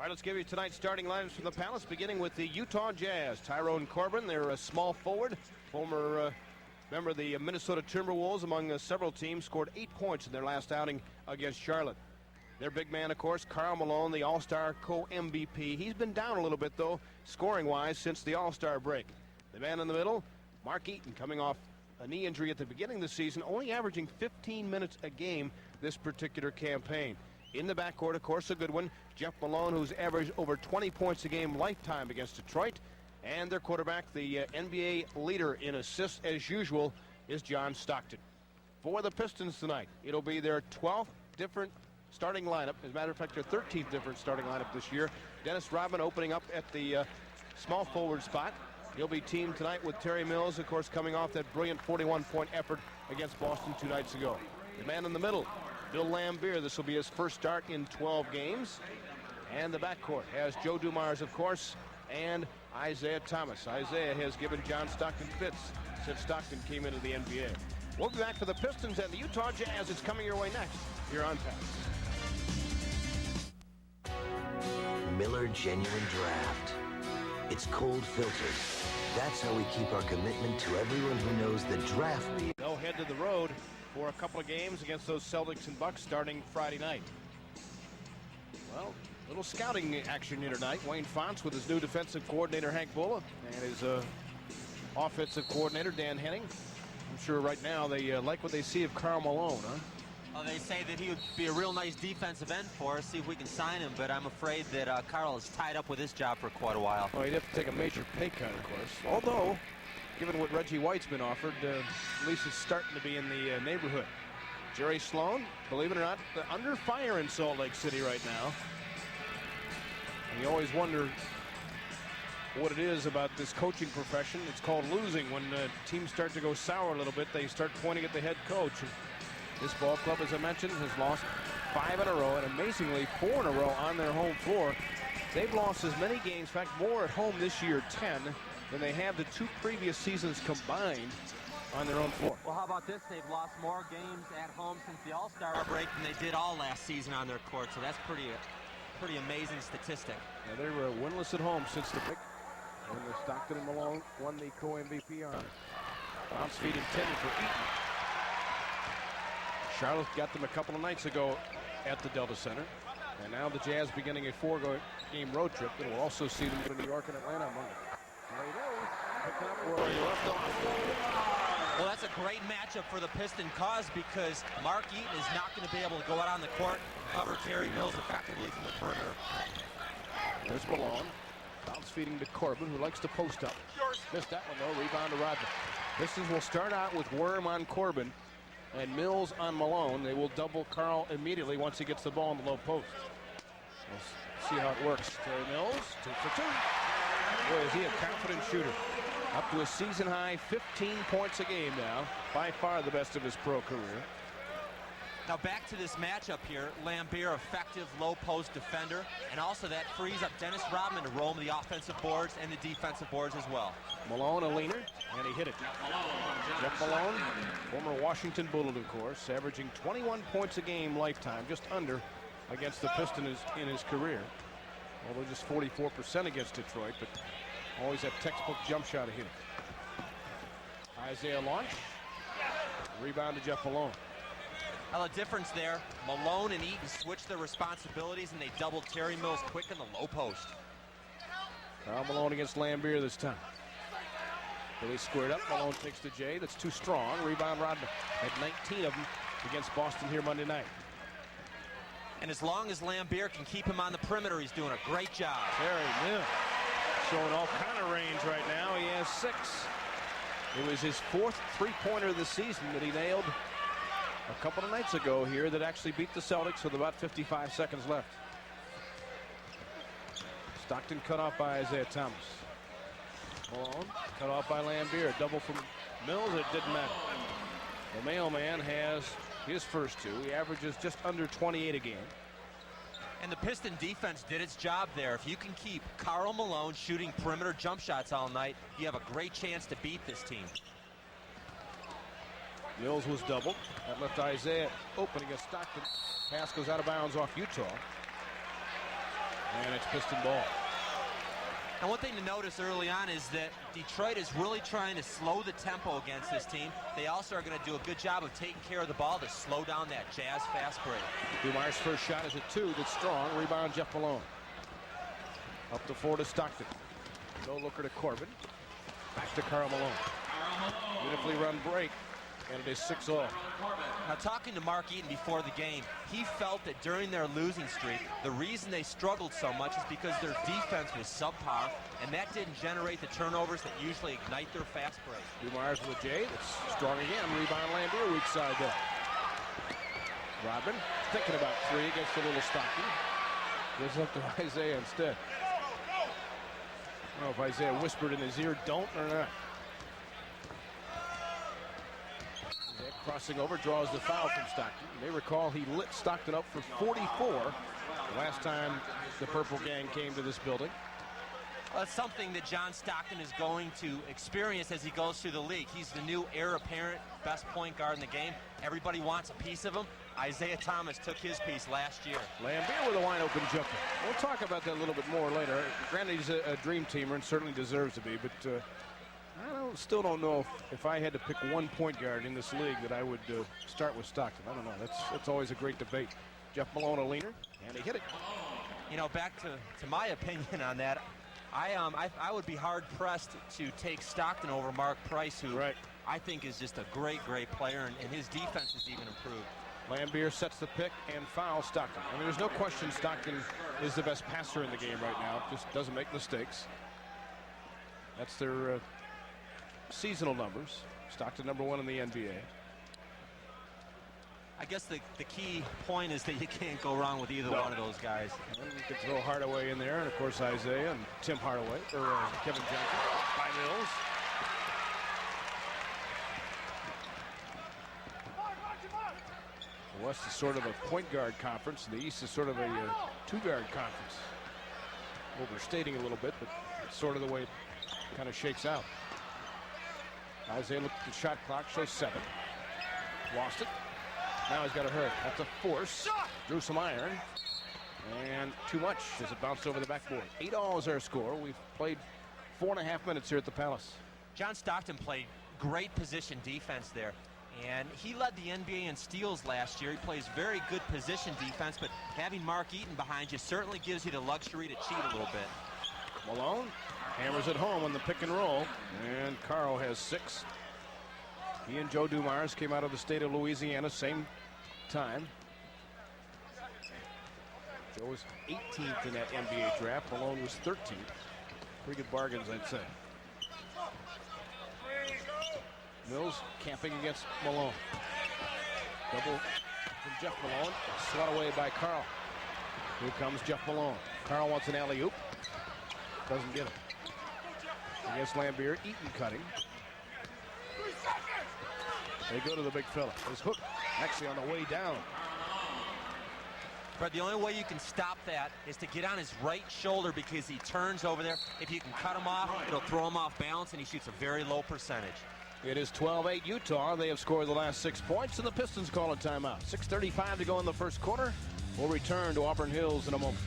right, let's give you tonight's starting lineups from the Palace, beginning with the Utah Jazz. Tyrone Corbin, they're a small forward, former member of the Minnesota Timberwolves, among several teams, scored 8 points in their last outing against Charlotte. Their big man, of course, Karl Malone, the All-Star co-MVP. He's been down a little bit, though, scoring-wise, since the All-Star break. The man in the middle, Mark Eaton, coming off a knee injury at the beginning of the season, only averaging 15 minutes a game this particular campaign. In the backcourt, of course, a good one, Jeff Malone, who's averaged over 20 points a game lifetime against Detroit. And their quarterback, the NBA leader in assists, as usual, is John Stockton. For the Pistons tonight, it'll be their 12th different starting lineup. As a matter of fact, their 13th different starting lineup this year. Dэнnis Rodman opening up at the small forward spot. He'll be teamed tonight with Terry Mills, of course, coming off that brilliant 41-point effort against Boston 2 nights ago. The man in the middle, Bill Laimbeer. This will be his first start in 12 games. And the backcourt has Joe Dumars, of course, and Айзейя Томас. Isaiah has given John Stockton fits since Stockton came into the NBA. We'll be back for the Pistons and the Utah Jazz. It's coming your way next here on Pass. Miller Genuine Draft. It's cold filtered. That's how we keep our commitment to everyone who knows the draft beer. They'll head to the road for a couple of games against those Celtics and Bucks starting Friday night. Well, little scouting action here tonight. Wayne Fonts with his new defensive coordinator, Hank Bulla, and his offensive coordinator, Dan Henning. I'm sure right now they like what they see of Karl Malone, huh? Well, they say that he would be a real nice defensive end for us, see if we can sign him, but I'm afraid that Karl is tied up with his job for quite a while. Well, he'd have to take a major pay cut, of course. Although, given what Reggie White's been offered, at least it's starting to be in the neighborhood. Jerry Sloan, believe it or not, under fire in Salt Lake City right now. And you always wonder what it is about this coaching profession. It's called losing. When teams start to go sour a little bit, they start pointing at the head coach. This ball club, as I mentioned, has lost 5 in a row, and amazingly 4 in a row on their home floor. They've lost as many games, in fact, more at home this year, 10, than they have the 2 previous seasons combined on their own floor. Well, how about this? They've lost more games at home since the All-Star break than they did all last season on their court, so that's pretty amazing statistic. Yeah, they were winless at home since the pick when the Stockton and Malone won the co-MVP honor. Bounce feed intended for Eaton. Charlotte got them a couple of nights ago at the Delta Center, and now the Jazz beginning a 4-game road trip that will also see them go to New York and Atlanta on Monday. There he goes. Picking up where he left off. Well, that's a great matchup for the Piston cause because Mark Eaton is not going to be able to go out on the court and cover Terry Mills effectively from the perimeter. There's Malone. Bounce feeding to Corbin, who likes to post up. Missed that one, though. Rebound to Rodman. Pistons will start out with Worm on Corbin and Mills on Malone. They will double Karl immediately once he gets the ball in the low post. We'll see how it works. Terry Mills, 2 for 2. Boy, is he a confident shooter. Up to a season-high 15 points a game now. By far the best of his pro career. Now back to this matchup here. Laimbeer, effective low-post defender, and also that frees up Dэнnis Rodman to roam the offensive boards and the defensive boards as well. Malone, a leaner, and he hit it. Jeff Malone, former Washington Bullet, of course, averaging 21 points a game lifetime, just under against the Pistons in his career. Although just 44% against Detroit, but always that textbook jump shot of him. Isaiah launch. Rebound to Jeff Malone. Now the difference there, Malone and Eaton switched their responsibilities and they doubled Terry Mills quick in the low post. Karl Malone against Laimbeer this time. Billy squared up. Malone takes to Jay. That's too strong. Rebound Rodman. Had 19 of them against Boston here Monday night. And as long as Laimbeer can keep him on the perimeter, he's doing a great job. Terry Mills showing all kind of range right now. He has 6. It was his 4th three-pointer of the season that he nailed a couple of nights ago here that actually beat the Celtics with about 55 seconds left. Stockton cut off by Isaiah Thomas. Malone cut off by Laimbeer. Double from Mills. It didn't matter. The mailman has his first 2. He averages just under 28 a game. And the Piston defense did its job there. If you can keep Karl Malone shooting perimeter jump shots all night, you have a great chance to beat this team. Mills was doubled. That left Isaiah open against Stockton. Pass goes out of bounds off Utah. And it's Piston ball. And one thing to notice early on is that Detroit is really trying to slow the tempo against this team. They also are going to do a good job of taking care of the ball to slow down that Jazz fast break. Dumar's first shot is a 2 that's strong. Rebound, Jeff Malone. Up the floor to Stockton. No looker to Corbin. Back to Karl Malone. Beautifully run break. And it is 6-all. Now, talking to Mark Eaton before the game, he felt that during their losing streak, the reason they struggled so much is because their defense was subpar, and that didn't generate the turnovers that usually ignite their fast break. Dumar's with a J. That's strong again. Rebound, Lambier, weak side there. Rodman thinking about 3 against a little Stockton. Gives up to Isaiah instead. I don't know if Isaiah whispered in his ear, don't or not. Crossing over, draws the foul from Stockton. You may recall he lit Stockton up for 44 the last time the Purple Gang came to this building. Well, it's something that John Stockton is going to experience as he goes through the league. He's the new heir apparent, best point guard in the game. Everybody wants a piece of him. Aizeyah Thomas took his piece last year. Lambier with a wide open jumper. We'll talk about that a little bit more later. Granted, he's a dream teamer and certainly deserves to be, but I still don't know if I had to pick one point guard in this league that I would start with Stockton. I don't know. That's always a great debate. Jeff Malone, a leaner, and he hit it. You know, back to my opinion on that, I would be hard-pressed to take Stockton over Mark Price, who I think is just a great player, and his defense has even improved. Lambier sets the pick and fouls Stockton. I mean, there's no question Stockton is the best passer in the game right now. Just doesn't make mistakes. That's their seasonal numbers. Stockton #1 in the NBA. I guess the key point is that you can't go wrong with either one of those guys. And you could throw Hardaway in there, and of course Isaiah and Tim Hardaway, or Kevin Johnson by Mills. The West is sort of a point guard conference, and the East is sort of a two-guard conference. Overstating a little bit, but it's sort of the way it kind of shakes out. Isaiah looked at the shot clock, shows 7. Lost it. Now he's got to hurry. That's a force. Drew some iron. And too much as it bounced over the backboard. 8-all is our score. We've played 4.5 minutes here at the Palace. John Stockton played great position defense there. And he led the NBA in steals last year. He plays very good position defense, but having Mark Eaton behind you certainly gives you the luxury to cheat a little bit. Malone hammers it home on the pick and roll, and Carl has 6. He and Joe Dumars came out of the state of Louisiana same time. Joe was 18th in that NBA draft. Malone was 13th. Pretty good bargains, I'd say. Mills camping against Malone. Double from Jeff Malone. Swat away by Carl. Here comes Jeff Malone. Carl wants an alley-oop. Doesn't get it. Against Lambier, Eaton cutting. They go to the big fella. His hook actually on the way down. But the only way you can stop that is to get on his right shoulder because he turns over there. If you can cut him off, it'll throw him off balance, and he shoots a very low percentage. It is 12-8 Utah. They have scored the last 6 points, and the Pistons call a timeout. 6:35 to go in the first quarter. We'll return to Auburn Hills in a moment.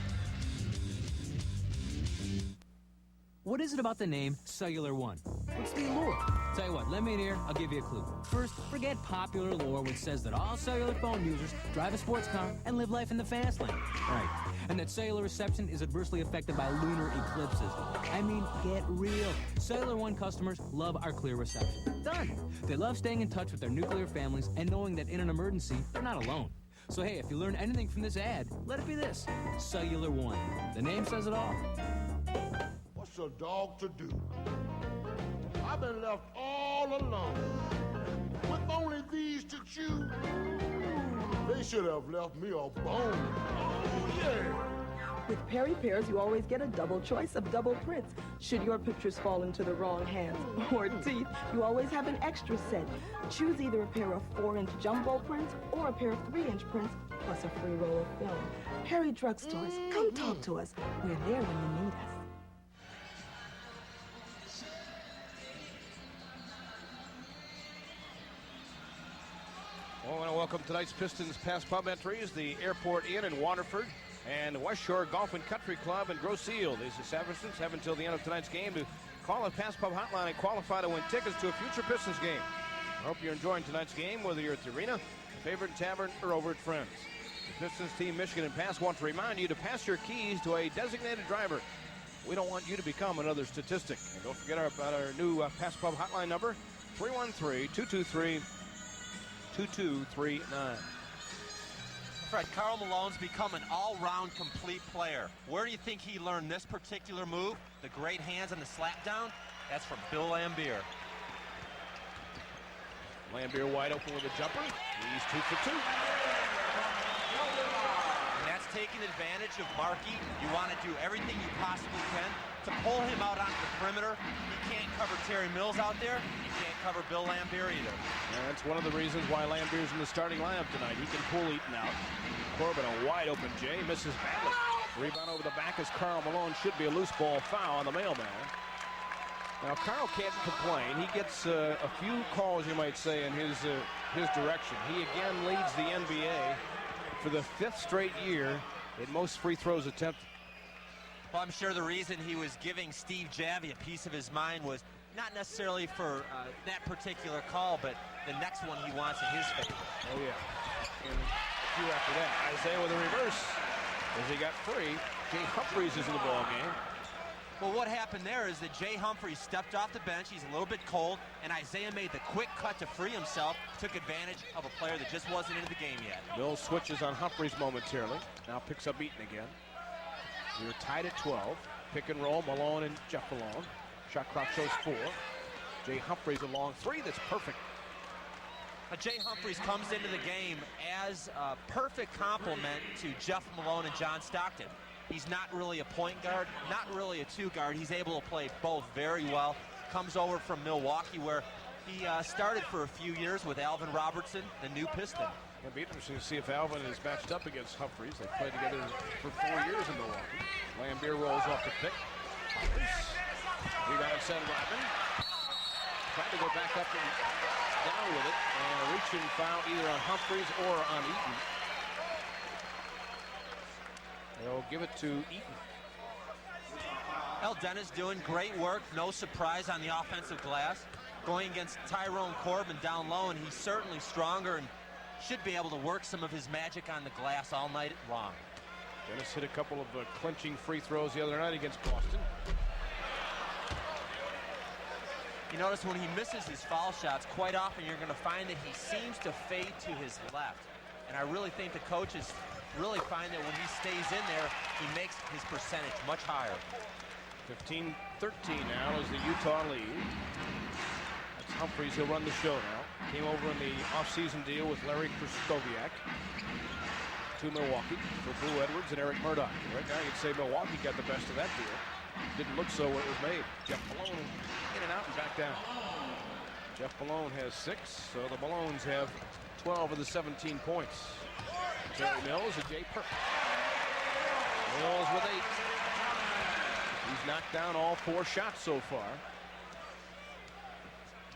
What is it about the name Cellular One? What's the allure? Tell you what, let me in here, I'll give you a clue. First, forget popular lore which says that all cellular phone users drive a sports car and live life in the fast lane. Right. And that cellular reception is adversely affected by lunar eclipses. I mean, get real. Cellular One customers love our clear reception. Done. They love staying in touch with their nuclear families and knowing that in an emergency, they're not alone. So hey, if you learn anything from this ad, let it be this. Cellular One. The name says it all. What's a dog to do? I've been left all alone with only these to chew. They should have left me a bone. Oh, yeah. With Perry Pairs, you always get a double choice of double prints. Should your pictures fall into the wrong hands or teeth, you always have an extra set. Choose either a pair of 4-inch jumbo prints or a pair of 3-inch prints, plus a free roll of film. Perry Drugstores, come talk to us. We're there when you need us. I want to welcome tonight's Pistons past pub entries. The Airport Inn in Waterford and West Shore Golf and Country Club in Grosse Ile. These establishments have until the end of tonight's game to call the Pass Pub hotline and qualify to win tickets to a future Pistons game. I hope you're enjoying tonight's game, whether you're at the arena, favorite tavern, or over at Friends. The Pistons team, Michigan and Pass want to remind you to pass your keys to a designated driver. We don't want you to become another statistic. And don't forget about our new Pass Pub hotline number, 313-223-2239. Fred, Karl Malone's become an all-round complete player. Where do you think he learned this particular move? The great hands on the slap down? That's from Bill Laimbeer. Laimbeer wide open with a jumper. He's 2 for 2. And that's taking advantage of Markey. You want to do everything you possibly can to pull him out onto the perimeter. He can't cover Terry Mills out there. He can't cover Bill Laimbeer either. And that's one of the reasons why Laimbeer's in the starting lineup tonight. He can pull Eaton out. Corbin, a wide open Jay, misses badly. Rebound over the back as Karl Malone. Should be a loose ball foul on the mailman. Now, Karl can't complain. He gets a few calls, you might say, in his direction. He again leads the NBA for the 5th straight year in most free throws attempted. Well, I'm sure the reason he was giving Steve Javy a piece of his mind was not necessarily for that particular call, but the next one he wants in his favor. Oh, yeah. And a few after that. Isaiah with a reverse as he got free. Jay Humphries is in the ball game. Well, what happened there is that Jay Humphries stepped off the bench. He's a little bit cold, and Isaiah made the quick cut to free himself, took advantage of a player that just wasn't into the game yet. Mills switches on Humphries momentarily. Now picks up Eaton again. We're tied at 12. Pick and roll, Malone and Jeff Malone. Shot clock shows 4. Jay Humphries a long 3. That's perfect. Jay Humphries comes into the game as a perfect complement to Jeff Malone and John Stockton. He's not really a point guard, not really a 2 guard. He's able to play both very well. Comes over from Milwaukee, where he started for a few years with Alvin Robertson, the new Piston. It'll be interesting to see if Alvin is matched up against Humphries. They played together for 4 years in Milwaukee. Laimbeer rolls off the pick. Rebound send Rodman. Trying to go back up and down with it. And a reaching foul either on Humphries or on Eaton. They'll give it to Eaton. Dennis doing great work. No surprise on the offensive glass. Going against Tyrone Corbin down low, and he's certainly stronger and should be able to work some of his magic on the glass all night long. Dennis hit a couple of clinching free throws the other night against Boston. You notice when he misses his foul shots, quite often you're going to find that he seems to fade to his left. And I really think the coaches really find that when he stays in there, he makes his percentage much higher. 15-13 now is the Utah lead. That's Humphries. He'll run the show now. Came over in the off-season deal with Larry Krzyzkowiak to Milwaukee for Blue Edwards and Eric Murdoch. Right now you'd say Milwaukee got the best of that deal. Didn't look so when it was made. Jeff Malone in and out and back down. Jeff Malone has 6, so the Malones have 12 of the 17 points. Terry Mills and Jay Perk. Mills with 8. He's knocked down all 4 shots so far.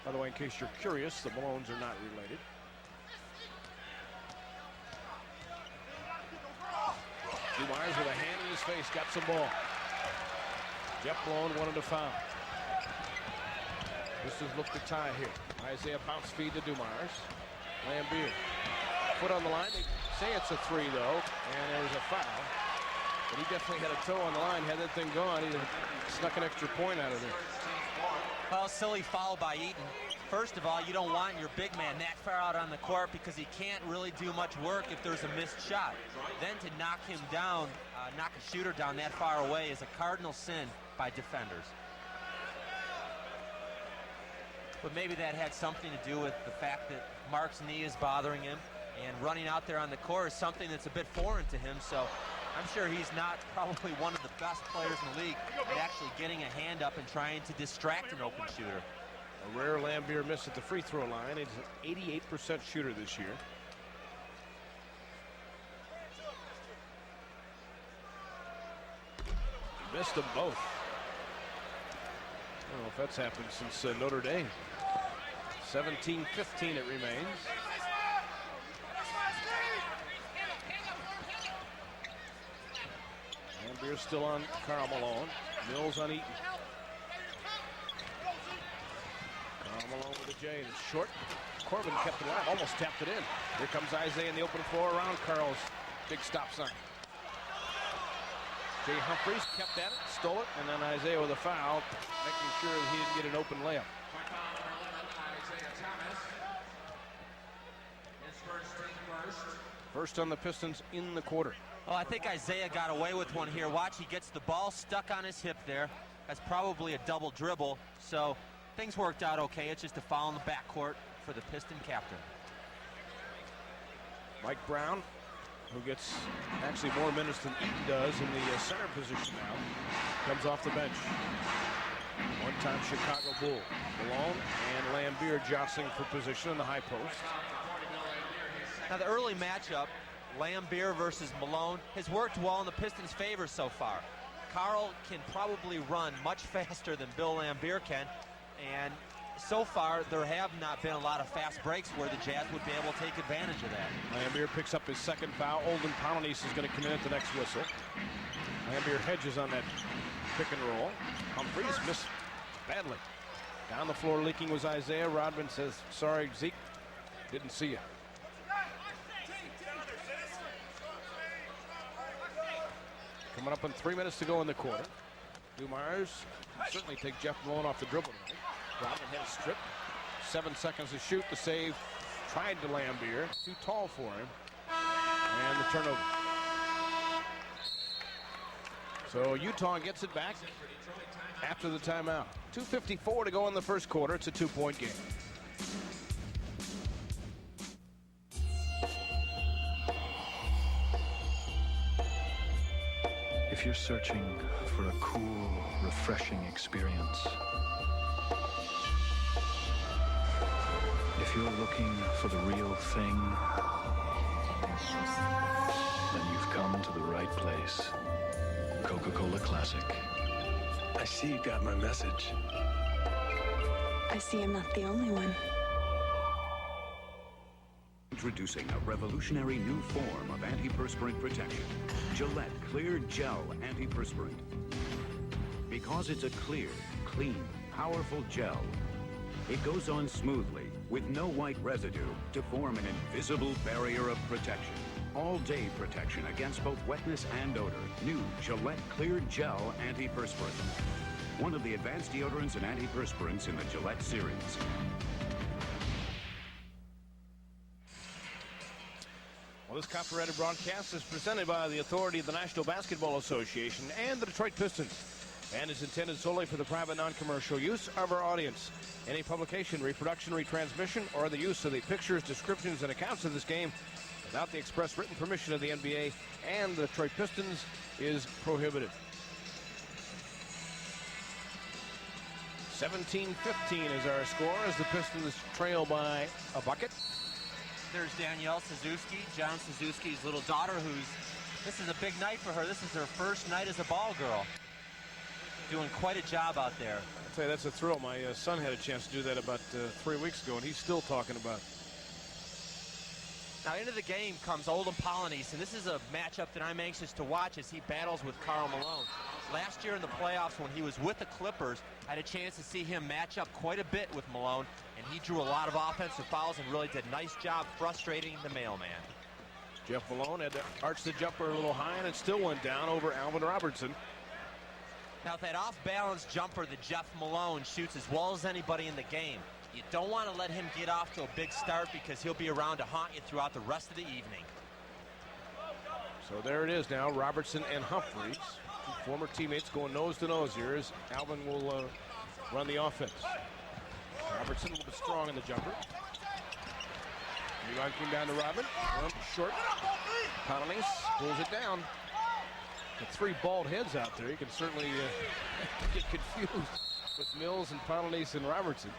By the way, in case you're curious, the Malones are not related. Dumars with a hand in his face, got some ball. Jeff Malone wanted a foul. Pistons look to tie here. Isaiah bounce feed to Dumars. Laimbeer. Foot on the line. They say it's a 3, though, and there's a foul. But he definitely had a toe on the line. Had that thing gone, he'd have snuck an extra point out of there. Well, silly foul by Eaton. First of all, you don't want your big man that far out on the court because he can't really do much work if there's a missed shot. Then to knock him down, knock a shooter down that far away is a cardinal sin by defenders. But maybe that had something to do with the fact that Mark's knee is bothering him, and running out there on the court is something that's a bit foreign to him, so I'm sure he's not probably one of the best players in the league at actually getting a hand up and trying to distract an open shooter. A rare Laimbeer miss at the free throw line. He's an 88% shooter this year. He missed them both. I don't know if that's happened since Notre Dame. 17-15 it remains. Lambeer still on Karl Mэлоun. Mills on Eaton. Karl Mэлoun with a J, and it's short. Corbin kept it alive, almost tapped it in. Here comes Айзейя in the open floor around Karl's big stop sign. Jay Humphries kept at it, stole it, and then Айзейя with a foul, making sure that he didn't get an open layup. First on the Pistons in the quarter. Oh, I think Айзейя got away with one here. Watch, he gets the ball stuck on his hip there. That's probably a double dribble, so things worked out okay. It's just a foul in the backcourt for the Piston captain. Mike Brown, who gets actually more minutes than Eaton does in the center position now, comes off the bench. One-time Chicago Bull. Mэлоun and Lambeer jostling for position in the high post. Now the early matchup, Lambeer versus Mэлoun, has worked well in the Pistons' favor so far. Karl can probably run much faster than Bill Lambeer can, and so far there have not been a lot of fast breaks where the Jazz would be able to take advantage of that. Lambeer picks up his second foul. Olden Polynice is going to come in at the next whistle. Lambeer hedges on that pick and roll. Humphries missed badly. Down the floor leaking was Айзейя. Rodman says, sorry, Zeke, didn't see you. Coming up on 3 minutes to go in the quarter. Dumars certainly take Jeff Mэлoun off the dribble tonight. Rodman had a strip. 7 seconds to shoot. The save tried to Lambeer. Too tall for him. And the turnover. So Utah gets it back after the timeout. 2:54 to go in the first quarter. It's a 2-point game. If you're searching for a cool, refreshing experience, if you're looking for the real thing, then you've come to the right place. Coca-Cola Classic. I see you got my message. I see I'm not the only one. Introducing a revolutionary new form of antiperspirant protection. Gillette Clear Gel Antiperspirant. Because it's a clear, clean, powerful gel, it goes on smoothly with no white residue to form an invisible barrier of protection. All-day protection against both wetness and odor. New Gillette Clear Gel Antiperspirant. One of the advanced deodorants and antiperspirants in the Gillette series. Well, this copyrighted broadcast is presented by the authority of the National Basketball Association and the Detroit Pistons, and is intended solely for the private non-commercial use of our audience. Any publication, reproduction, retransmission, or the use of the pictures, descriptions, and accounts of this game without the express written permission of the NBA and the Detroit Pistons is prohibited. 17-15 is our score as the Pistons trail by a bucket. There's Danielle Suzuki, John Suzuki's little daughter, this is a big night for her. This is her first night as a ball girl. Doing quite a job out there. I'll tell you, that's a thrill. My son had a chance to do that about 3 weeks ago, and he's still talking about it. Now into the game comes Olden Polynice, and this is a matchup that I'm anxious to watch as he battles with Karl Mэлoun. Last year in the playoffs when he was with the Clippers, I had a chance to see him match up quite a bit with Mэлoun, and he drew a lot of offensive fouls and really did a nice job frustrating the mailman. Jeff Mэлoun had to arch the jumper a little high, and it still went down over Alvin Robertson. Now with that off-balance jumper that Jeff Mэлoun shoots as well as anybody in the game, you don't want to let him get off to a big start because he'll be around to haunt you throughout the rest of the evening. So there it is now, Robertson and Humphries, two former teammates going nose to nose here as Alvin will run the offense. Robertson a little bit strong in the jumper. Rebound came down to Rodman, short. Polynice pulls it down. The three bald heads out there, you can certainly get confused with Mills and Polynice and Robertson.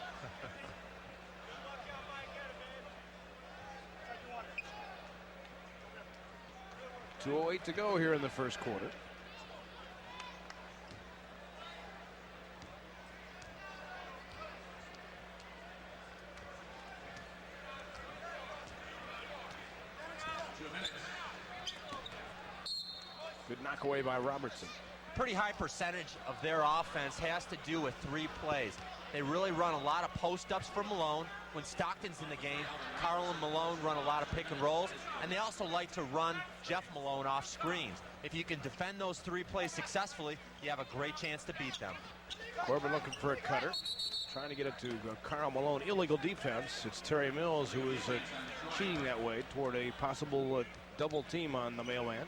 .208 to go here in the first quarter. Good knock knock away by Robertson. Pretty high percentage of their offense has to do with 3 plays. They really run a lot of post-ups for Malone. When Stockton's in the game, Karl and Malone run a lot of pick and rolls, and they also like to run Jeff Malone off screens. If you can defend those 3 plays successfully, you have a great chance to beat them. Corbin looking for a cutter, trying to get it to Karl Malone. Illegal defense. It's Terry Mills who is cheating that way toward a possible double team on the mailman.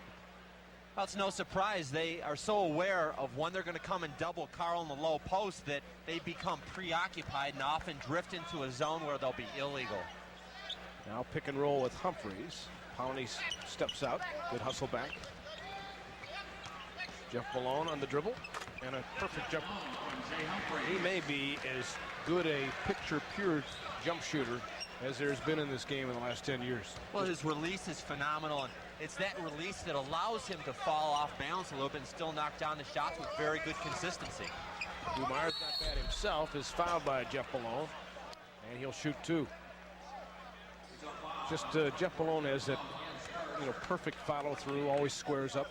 Well, it's no surprise. They are so aware of when they're going to come and double Karl in the low post that they become preoccupied and often drift into a zone where they'll be illegal. Now pick and roll with Humphreys. Powney steps out. Good hustle back. Jeff Malone on the dribble. And a perfect jump. He may be as good a picture-pure jump shooter as there's been in this game in the last 10 years. Well, his release is phenomenal, and it's that release that allows him to fall off balance a little bit and still knock down the shots with very good consistency. Dumar's not bad himself, is fouled by Jeff Malone, and he'll shoot 2. Just Jeff Malone has that, perfect follow-through, always squares up.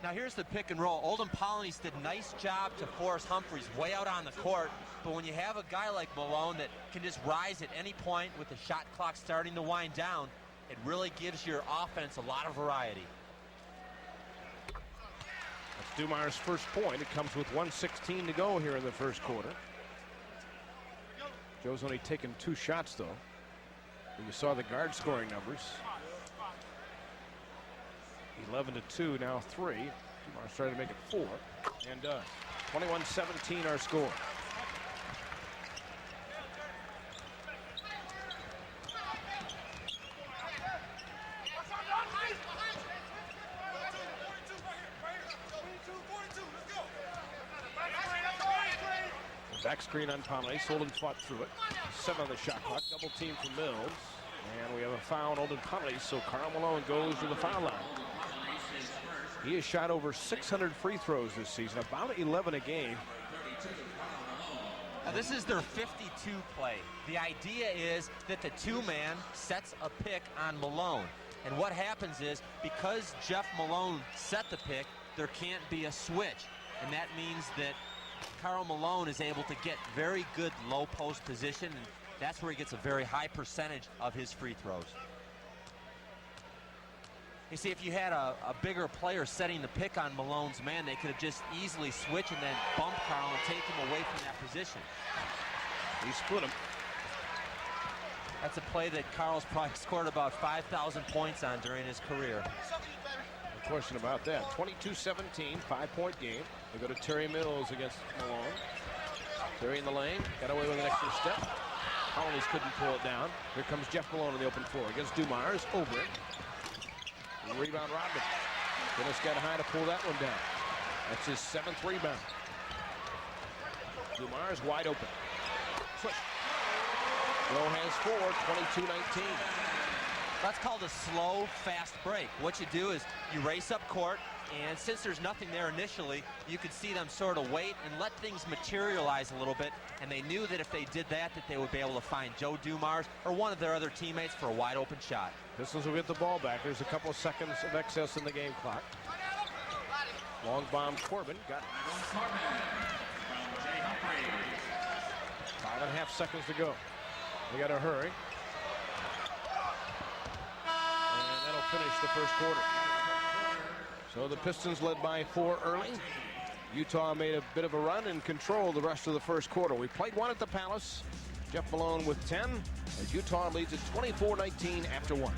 Now here's the pick and roll. Oldham Polonius did a nice job to force Humphreys way out on the court, but when you have a guy like Malone that can just rise at any point with the shot clock starting to wind down, it really gives your offense a lot of variety. That's Dumar's first point. It comes with 1:16 to go here in the first quarter. Joe's only taken 2 shots, though. And you saw the guard scoring numbers. 11-2, now 3. Dumar's trying to make it 4. And 21-17 our score. Back screen on Powney. Holden fought through it. 7 on the shot clock. Double team from Mills. And we have a foul on Holden Powney, so Karl Malone goes to the foul line. He has shot over 600 free throws this season, about 11 a game. Now this is their 52 play. The idea is that the 2-man sets a pick on Malone. And what happens is, because Jeff Malone set the pick, there can't be a switch. And that means that Karl Malone is able to get very good low post position, and that's where he gets a very high percentage of his free throws. You see, if you had a bigger player setting the pick on Malone's man, they could have just easily switched and then bumped Karl and take him away from that position. He split him. That's a play that Karl's probably scored about 5,000 points on during his career. No question about that. 22-17, 5-point game. They go to Terry Mills against Malone. Terry in the lane, got away with an extra step. Powney couldn't pull it down. Here comes Jeff Malone on the open floor against Dumars, over it. Rebound Rodman. Dennis got high to pull that one down. That's his 7th rebound. Dumars wide open. Push. Rowe has 4, 22-19. That's called a slow, fast break. What you do is you race up court, and since there's nothing there initially, you could see them sort of wait and let things materialize a little bit, and they knew that if they did that they would be able to find Joe Dumars or one of their other teammates for a wide open shot. Pistons will get the ball back. There's a couple of seconds of excess in the game clock. Long bomb Corbin got 5.5 seconds to go. They got to hurry. And that'll finish the first quarter. So the Pistons led by 4 early. Utah made a bit of a run and controlled the rest of the first quarter. We played 1 at the Palace. Jeff Malone with 10 as Utah leads at 24-19 after 1.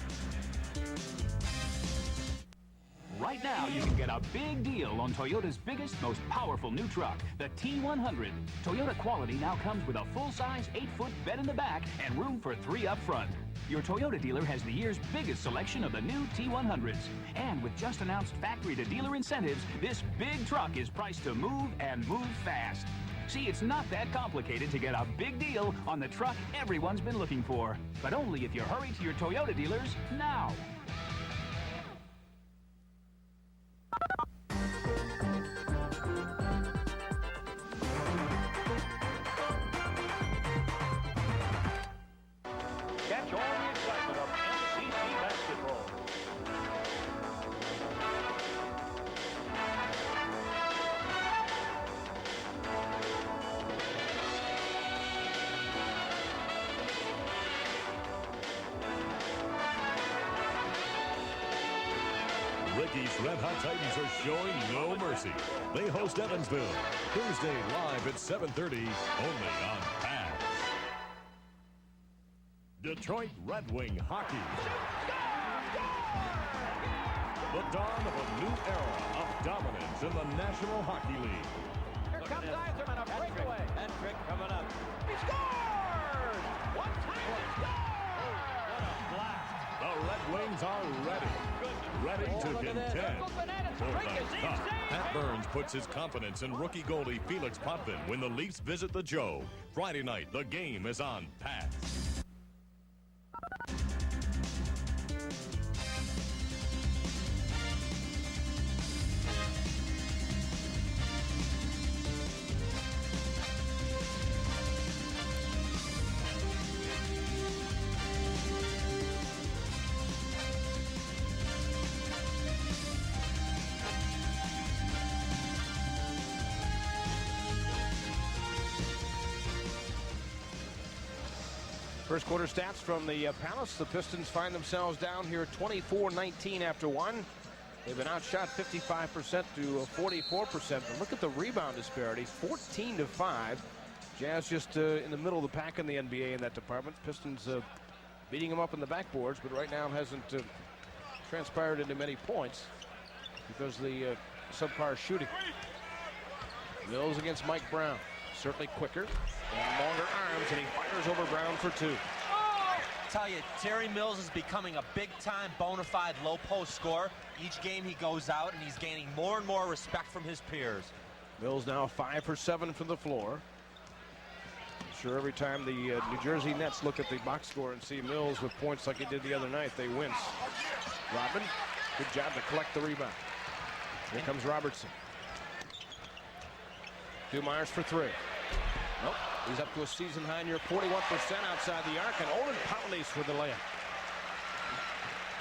Right now, you can get a big deal on Toyota's biggest, most powerful new truck, the T100. Toyota quality now comes with a full-size 8-foot bed in the back and room for 3 up front. Your Toyota dealer has the year's biggest selection of the new T100s. And with just announced factory-to-dealer incentives, this big truck is priced to move and move fast. See, it's not that complicated to get a big deal on the truck everyone's been looking for. But only if you hurry to your Toyota dealers now. Catch all the excitement of MCC basketball. Ricky's Red Hot Titans are showing no mercy. They host Evansville Thursday live at 7:30 only on PAX. Detroit Red Wing hockey. The dawn of a new era of dominance in the National Hockey League. Here comes Eiserman, a breakaway. And Trick coming up. He scores! One time he scores! What a blast. The Red Wings are ready to contend for the cup. Pat Burns puts his confidence in rookie goalie Felix Potvin when the Leafs visit the Joe. Friday night, the game is on PAX. First quarter stats from the Palace. The Pistons find themselves down here 24-19 after one. They've been outshot 55% to 44%. But look at the rebound disparity, 14-5. Jazz just in the middle of the pack in the NBA in that department. Pistons beating them up in the backboards, but right now hasn't transpired into many points because of the subpar shooting. Mills against Mike Brown. Certainly quicker and longer arms, and he fires over Brown for two. I tell you, Terry Mills is becoming a big-time bona fide low post scorer. Each game he goes out, and he's gaining more and more respect from his peers. Mills now 5 for 7 from the floor. I'm sure every time the New Jersey Nets look at the box score and see Mills with points like he did the other night, they wince. Rodman, good job to collect the rebound. Here comes Robertson. Dumars for three. Nope. He's up to a season high near 41% outside the arc, and Olin Paulis for the layup.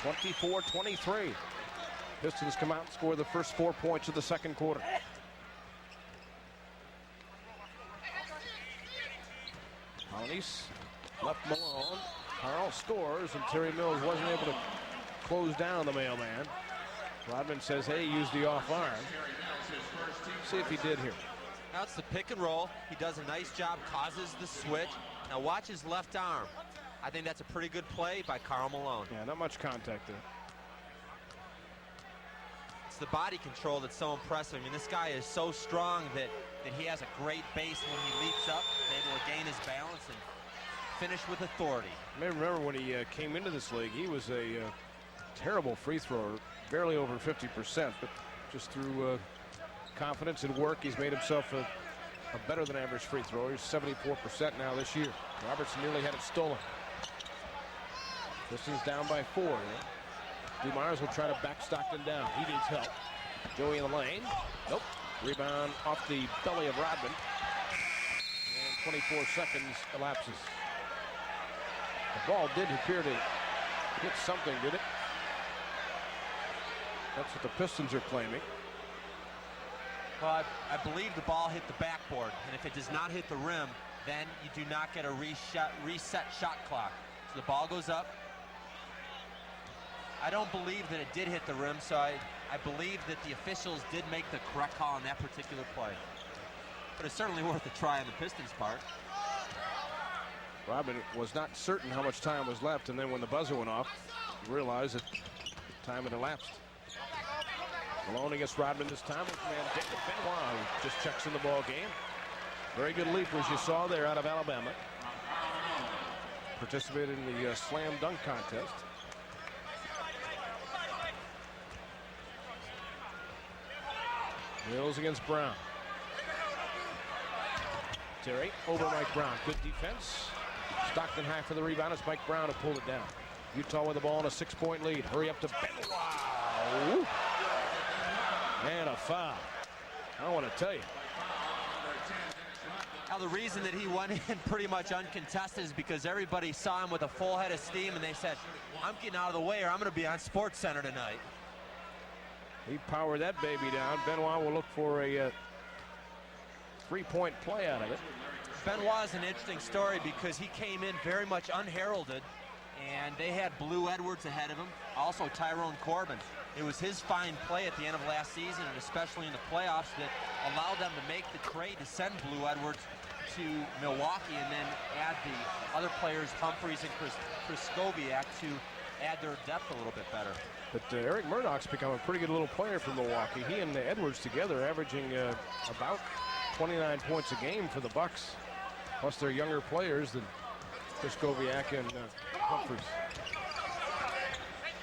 24-23. Pistons come out and score the first 4 points of the second quarter. Paulis left Malone. Carl scores, and Terry Mills wasn't able to close down the mailman. Rodman says, hey, use the off arm. See if he did here. Now it's the pick and roll. He does a nice job, causes the switch. Now watch his left arm. I think that's a pretty good play by Karl Malone. Yeah, not much contact there. It's the body control that's so impressive. I mean, this guy is so strong that he has a great base when he leaps up, able to gain his balance and finish with authority. I remember when he came into this league, he was a terrible free thrower, barely over 50%, but just through confidence and work, he's made himself a better than average free thrower. He's 74% now this year. Robertson nearly had it stolen. Pistons down by 4. Dumars will try to back Stockton down. He needs help. Joey in the lane. Nope. Rebound off the belly of Rodman. And 24 seconds elapses. The ball did appear to hit something, did it? That's what the Pistons are claiming. Well, I believe the ball hit the backboard, and if it does not hit the rim, then you do not get a reset shot clock. So the ball goes up. I don't believe that it did hit the rim, so I believe that the officials did make the correct call on that particular play. But it's certainly worth a try on the Pistons' part. Rodman was not certain how much time was left, and then when the buzzer went off, he realized that time had elapsed. Malone against Rodman this time. Man, David Benoit, who just checks in the ball game. Very good leapers you saw there out of Alabama. Participated in the slam dunk contest. Mills against Brown. Terry over Mike Brown. Good defense. Stockton high for the rebound. It's Mike Brown who pulled it down. Utah with the ball in a 6-point lead. Hurry up to Benoit. And a foul. I want to tell you. Now the reason that he went in pretty much uncontested is because everybody saw him with a full head of steam and they said, I'm getting out of the way or I'm going to be on Sports Center tonight. He powered that baby down. Benoit will look for a 3-point play out of it. Benoit is an interesting story because he came in very much unheralded and they had Blue Edwards ahead of him, also Tyrone Corbin. It was his fine play at the end of last season, and especially in the playoffs, that allowed them to make the trade to send Blue Edwards to Milwaukee and then add the other players, Humphreys and Krzyzkowiak, to add their depth a little bit better. But Eric Murdoch's become a pretty good little player for Milwaukee. He and Edwards together averaging about 29 points a game for the Bucks. Plus they're younger players than Krzyzkowiak and Humphreys.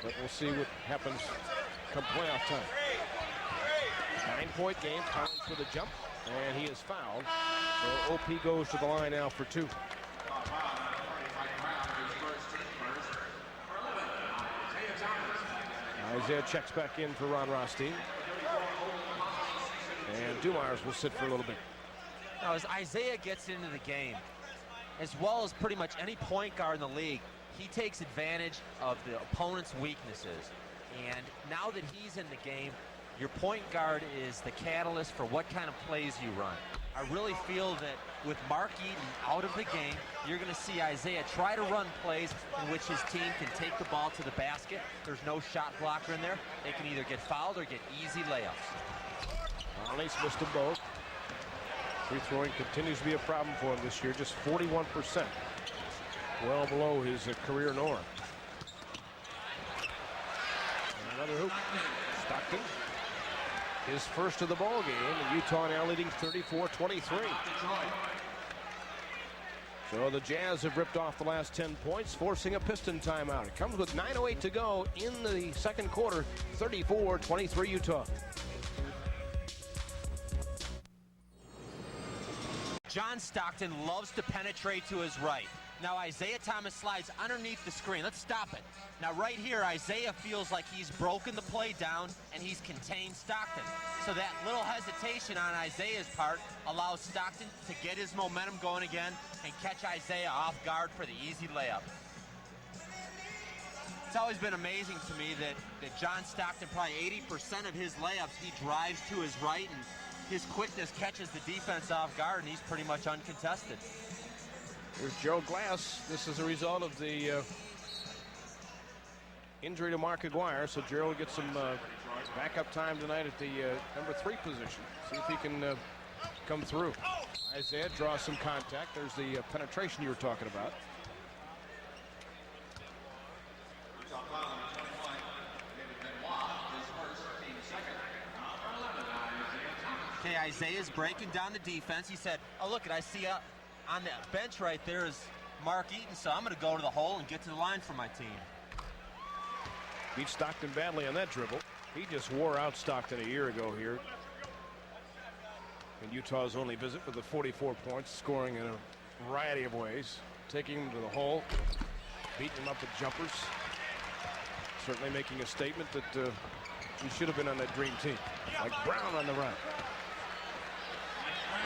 But we'll see what happens come playoff time. 9-point game, Collins for the jump, and he is fouled. So OP goes to the line now for 2. Isaiah checks back in for Ron Rothstein. And Dumars will sit for a little bit. Now, as Isaiah gets into the game, as well as pretty much any point guard in the league, he takes advantage of the opponent's weaknesses. And now that he's in the game, your point guard is the catalyst for what kind of plays you run. I really feel that with Mark Eaton out of the game, you're going to see Isaiah try to run plays in which his team can take the ball to the basket. There's no shot blocker in there. They can either get fouled or get easy layups. Conley's missed them both. Free throwing continues to be a problem for him this year, just 41%. Well below his career norm. And another hoop. Stockton. His first of the ball game, and Utah now leading 34-23. So the Jazz have ripped off the last 10 points, forcing a Piston timeout. It comes with 9:08 to go in the second quarter, 34-23 Utah. John Stockton loves to penetrate to his right. Now Isaiah Thomas slides underneath the screen. Let's stop it. Now right here, Isaiah feels like he's broken the play down and he's contained Stockton. So that little hesitation on Isaiah's part allows Stockton to get his momentum going again and catch Isaiah off guard for the easy layup. It's always been amazing to me that John Stockton, probably 80% of his layups, he drives to his right and his quickness catches the defense off guard and he's pretty much uncontested. Here's Gerald Glass. This is a result of the injury to Mark Aguirre, so Gerald gets some backup time tonight at the number 3 position. See if he can come through. Isaiah draws some contact. There's the penetration you were talking about. Okay, Isaiah's breaking down the defense. He said, oh, look, I see on the bench right there is Mark Eaton, so I'm going to go to the hole and get to the line for my team. Beat Stockton badly on that dribble. He just wore out Stockton a year ago here. In Utah's only visit with the 44 points, scoring in a variety of ways. Taking him to the hole, beating him up with jumpers. Certainly making a statement that he should have been on that dream team. Like Brown on the run.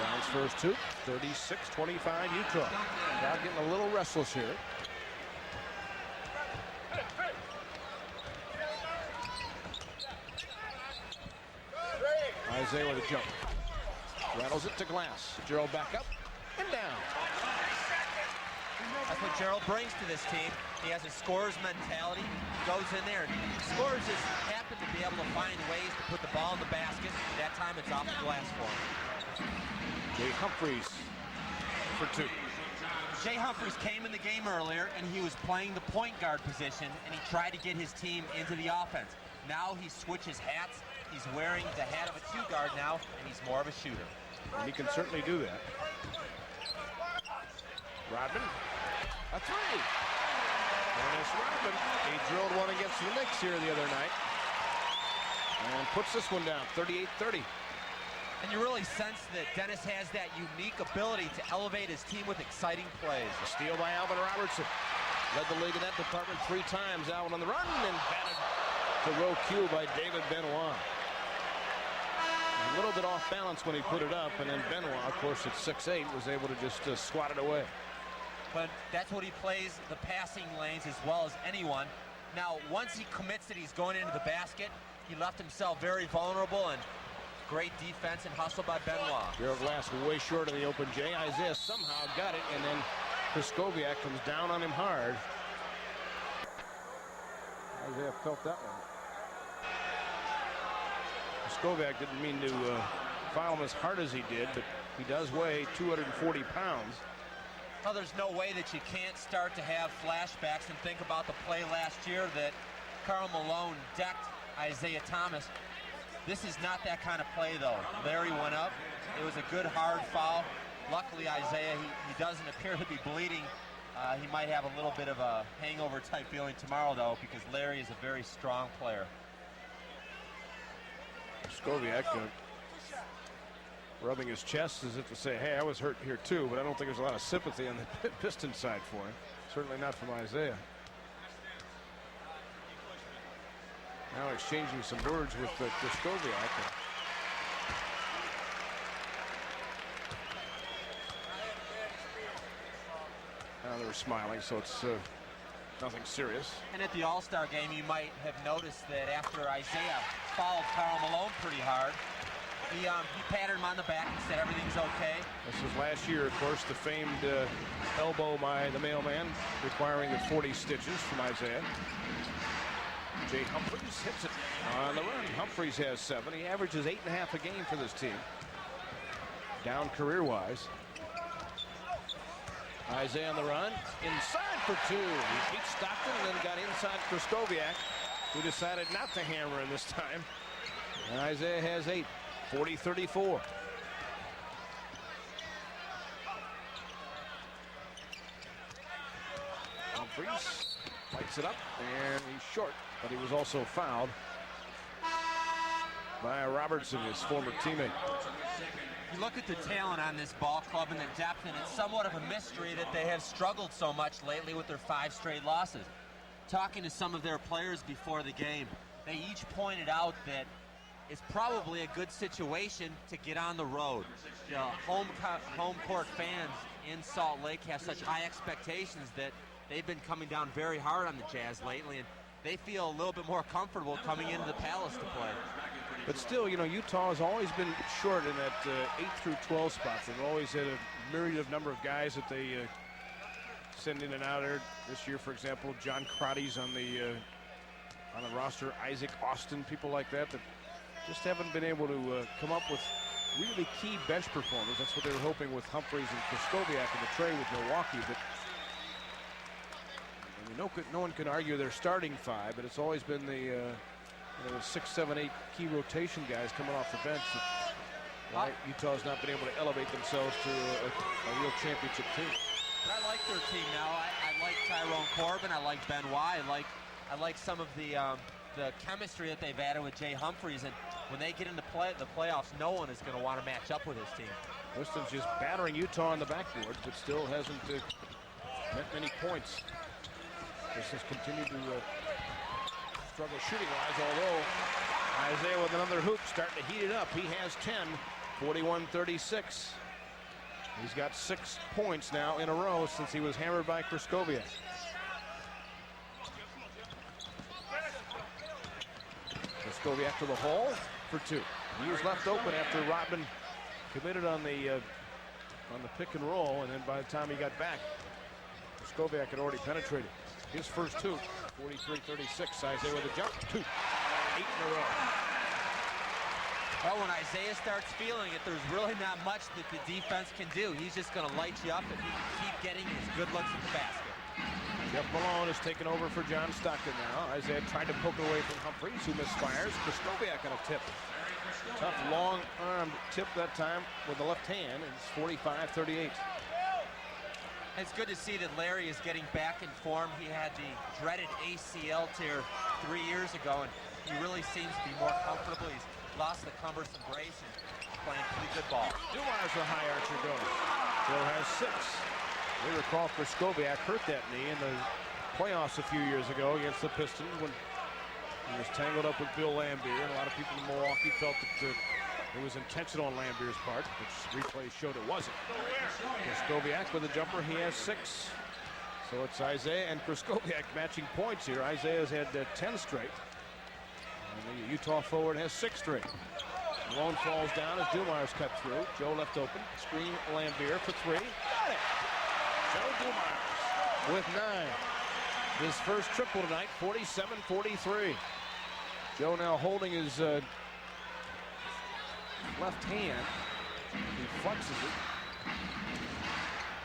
Brown's first two, 36-25 Utah. Now getting a little restless here. Isaiah with a jump. Rattles it to Glass. Gerald back up and down. That's what Gerald brings to this team. He has a scorer's mentality. He goes in there and scorers just happen to be able to find ways to put the ball in the basket. That time it's off the glass for him. Jay Humphreys for 2. Jay Humphreys came in the game earlier and he was playing the point guard position and he tried to get his team into the offense. Now he switches hats. He's wearing the hat of a 2 guard now and he's more of a shooter. And he can certainly do that. Rodman, a 3. Dэнnis Rodman, he drilled one against the Knicks here the other night. And puts this one down, 38-30. And you really sense that Dэнnis has that unique ability to elevate his team with exciting plays. A steal by Alvin Robertson. Led the league in that department 3 times. Alvin on the run and batted to row Q by David Benoit. A little bit off balance when he put it up, and then Benoit, of course, at 6'8", was able to just swat it away. But that's what he plays, the passing lanes as well as anyone. Now, once he commits that he's going into the basket, he left himself very vulnerable, and great defense and hustle by Benoit. Gerald Glass way short of the open J. Isaiah somehow got it, and then Krzyzkowiak comes down on him hard. Isaiah felt that one. Skoviak didn't mean to foul him as hard as he did, but he does weigh 240 pounds. Well, there's no way that you can't start to have flashbacks and think about the play last year that Karl Mэлоun decked Айзейя Томас. This is not that kind of play, though. Larry went up. It was a good, hard foul. Luckily, Isaiah, he doesn't appear to be bleeding. He might have a little bit of a hangover-type feeling tomorrow, though, because Larry is a very strong player. Skoviak rubbing his chest as if to say, hey, I was hurt here too, but I don't think there's a lot of sympathy on the Pistons side for him. Certainly not from Isaiah. Now exchanging some words with Skoviak. Now they're smiling, so it's nothing serious. And at the All-Star game, you might have noticed that after Isaiah fouled Karl Mэлоun pretty hard, he patted him on the back and said everything's okay. This was last year, of course, the famed elbow by the mailman requiring the 40 stitches from Isaiah. Jay Humphries hits it on the run. Humphries has 7. He averages 8.5 a game for this team. Down career-wise. Isaiah on the run, inside for 2. He beat Stockton and then got inside for Skoviak, who decided not to hammer him this time. And Isaiah has 8, 40-34. Humphries lights it up, and he's short, but he was also fouled by Robertson, his former teammate. You look at the talent on this ball club and the depth, and it's somewhat of a mystery that they have struggled so much lately with their 5 straight losses. Talking to some of their players before the game, they each pointed out that it's probably a good situation to get on the road. You know, home court fans in Salt Lake have such high expectations that they've been coming down very hard on the Jazz lately, and they feel a little bit more comfortable coming into the Palace to play. But still, you know, Utah has always been short in that 8 through 12 spot. They've always had a myriad of number of guys that they send in and out there. This year, for example, John Crotty's on the roster, Isaac Austin, people like that just haven't been able to come up with really key bench performers. That's what they were hoping with Humphries and Skoviak in the trade with Milwaukee. But I mean, no one can argue their starting 5, but it's always been the 6, 7, 8 key rotation guys coming off the bench. Utah's not been able to elevate themselves to a real championship team. But I like their team now. I like Tyrone Corbin. I like Benoit. I like some of the chemistry that they've added with Jay Humphries. And when they get into the playoffs, no one is going to want to match up with his team. Pistons just battering Utah on the backboard, but still hasn't met many points. Pistons continue to struggle shooting-wise, although Isaiah with another hoop starting to heat it up. He has 10, 41-36. He's got 6 points now in a row since he was hammered by Skoviak. Skoviak to the hole for 2. He was left open after Rodman committed on the pick and roll, and then by the time he got back, Skoviak had already penetrated. His first 2, 43-36. Isaiah with a jump, 2, 8 in a row. Well, when Isaiah starts feeling it, there's really not much that the defense can do. He's just going to light you up if he can keep getting his good looks at the basket. Jeff Malone has taken over for John Stockton now. Isaiah tried to poke away from Humphries, who misfires. Skoviak on a tip. Tough, long-armed tip that time with the left hand. It's 45-38. It's good to see that Larry is getting back in form. He had the dreaded ACL tear 3 years ago, and he really seems to be more comfortable. He's lost the cumbersome brace and playing pretty good ball. Dumar's a high archer going. Bill has 6. We recall Skoviak hurt that knee in the playoffs a few years ago against the Pistons when he was tangled up with Bill Laimbeer, and a lot of people in Milwaukee felt that it was intentional on Laimbeer's part, which replay showed it wasn't. Skoviak with a jumper, he has 6. So it's Isaiah and Skoviak matching points here. Isaiah's had 10 straight, and the Utah forward has 6 straight. Malone falls down as Dumar's cut through. Joe left open, screen Laimbeer for 3. Got it! Joe Dumars with 9. his first triple tonight, 47-43. Joe now holding his left hand. He flexes it.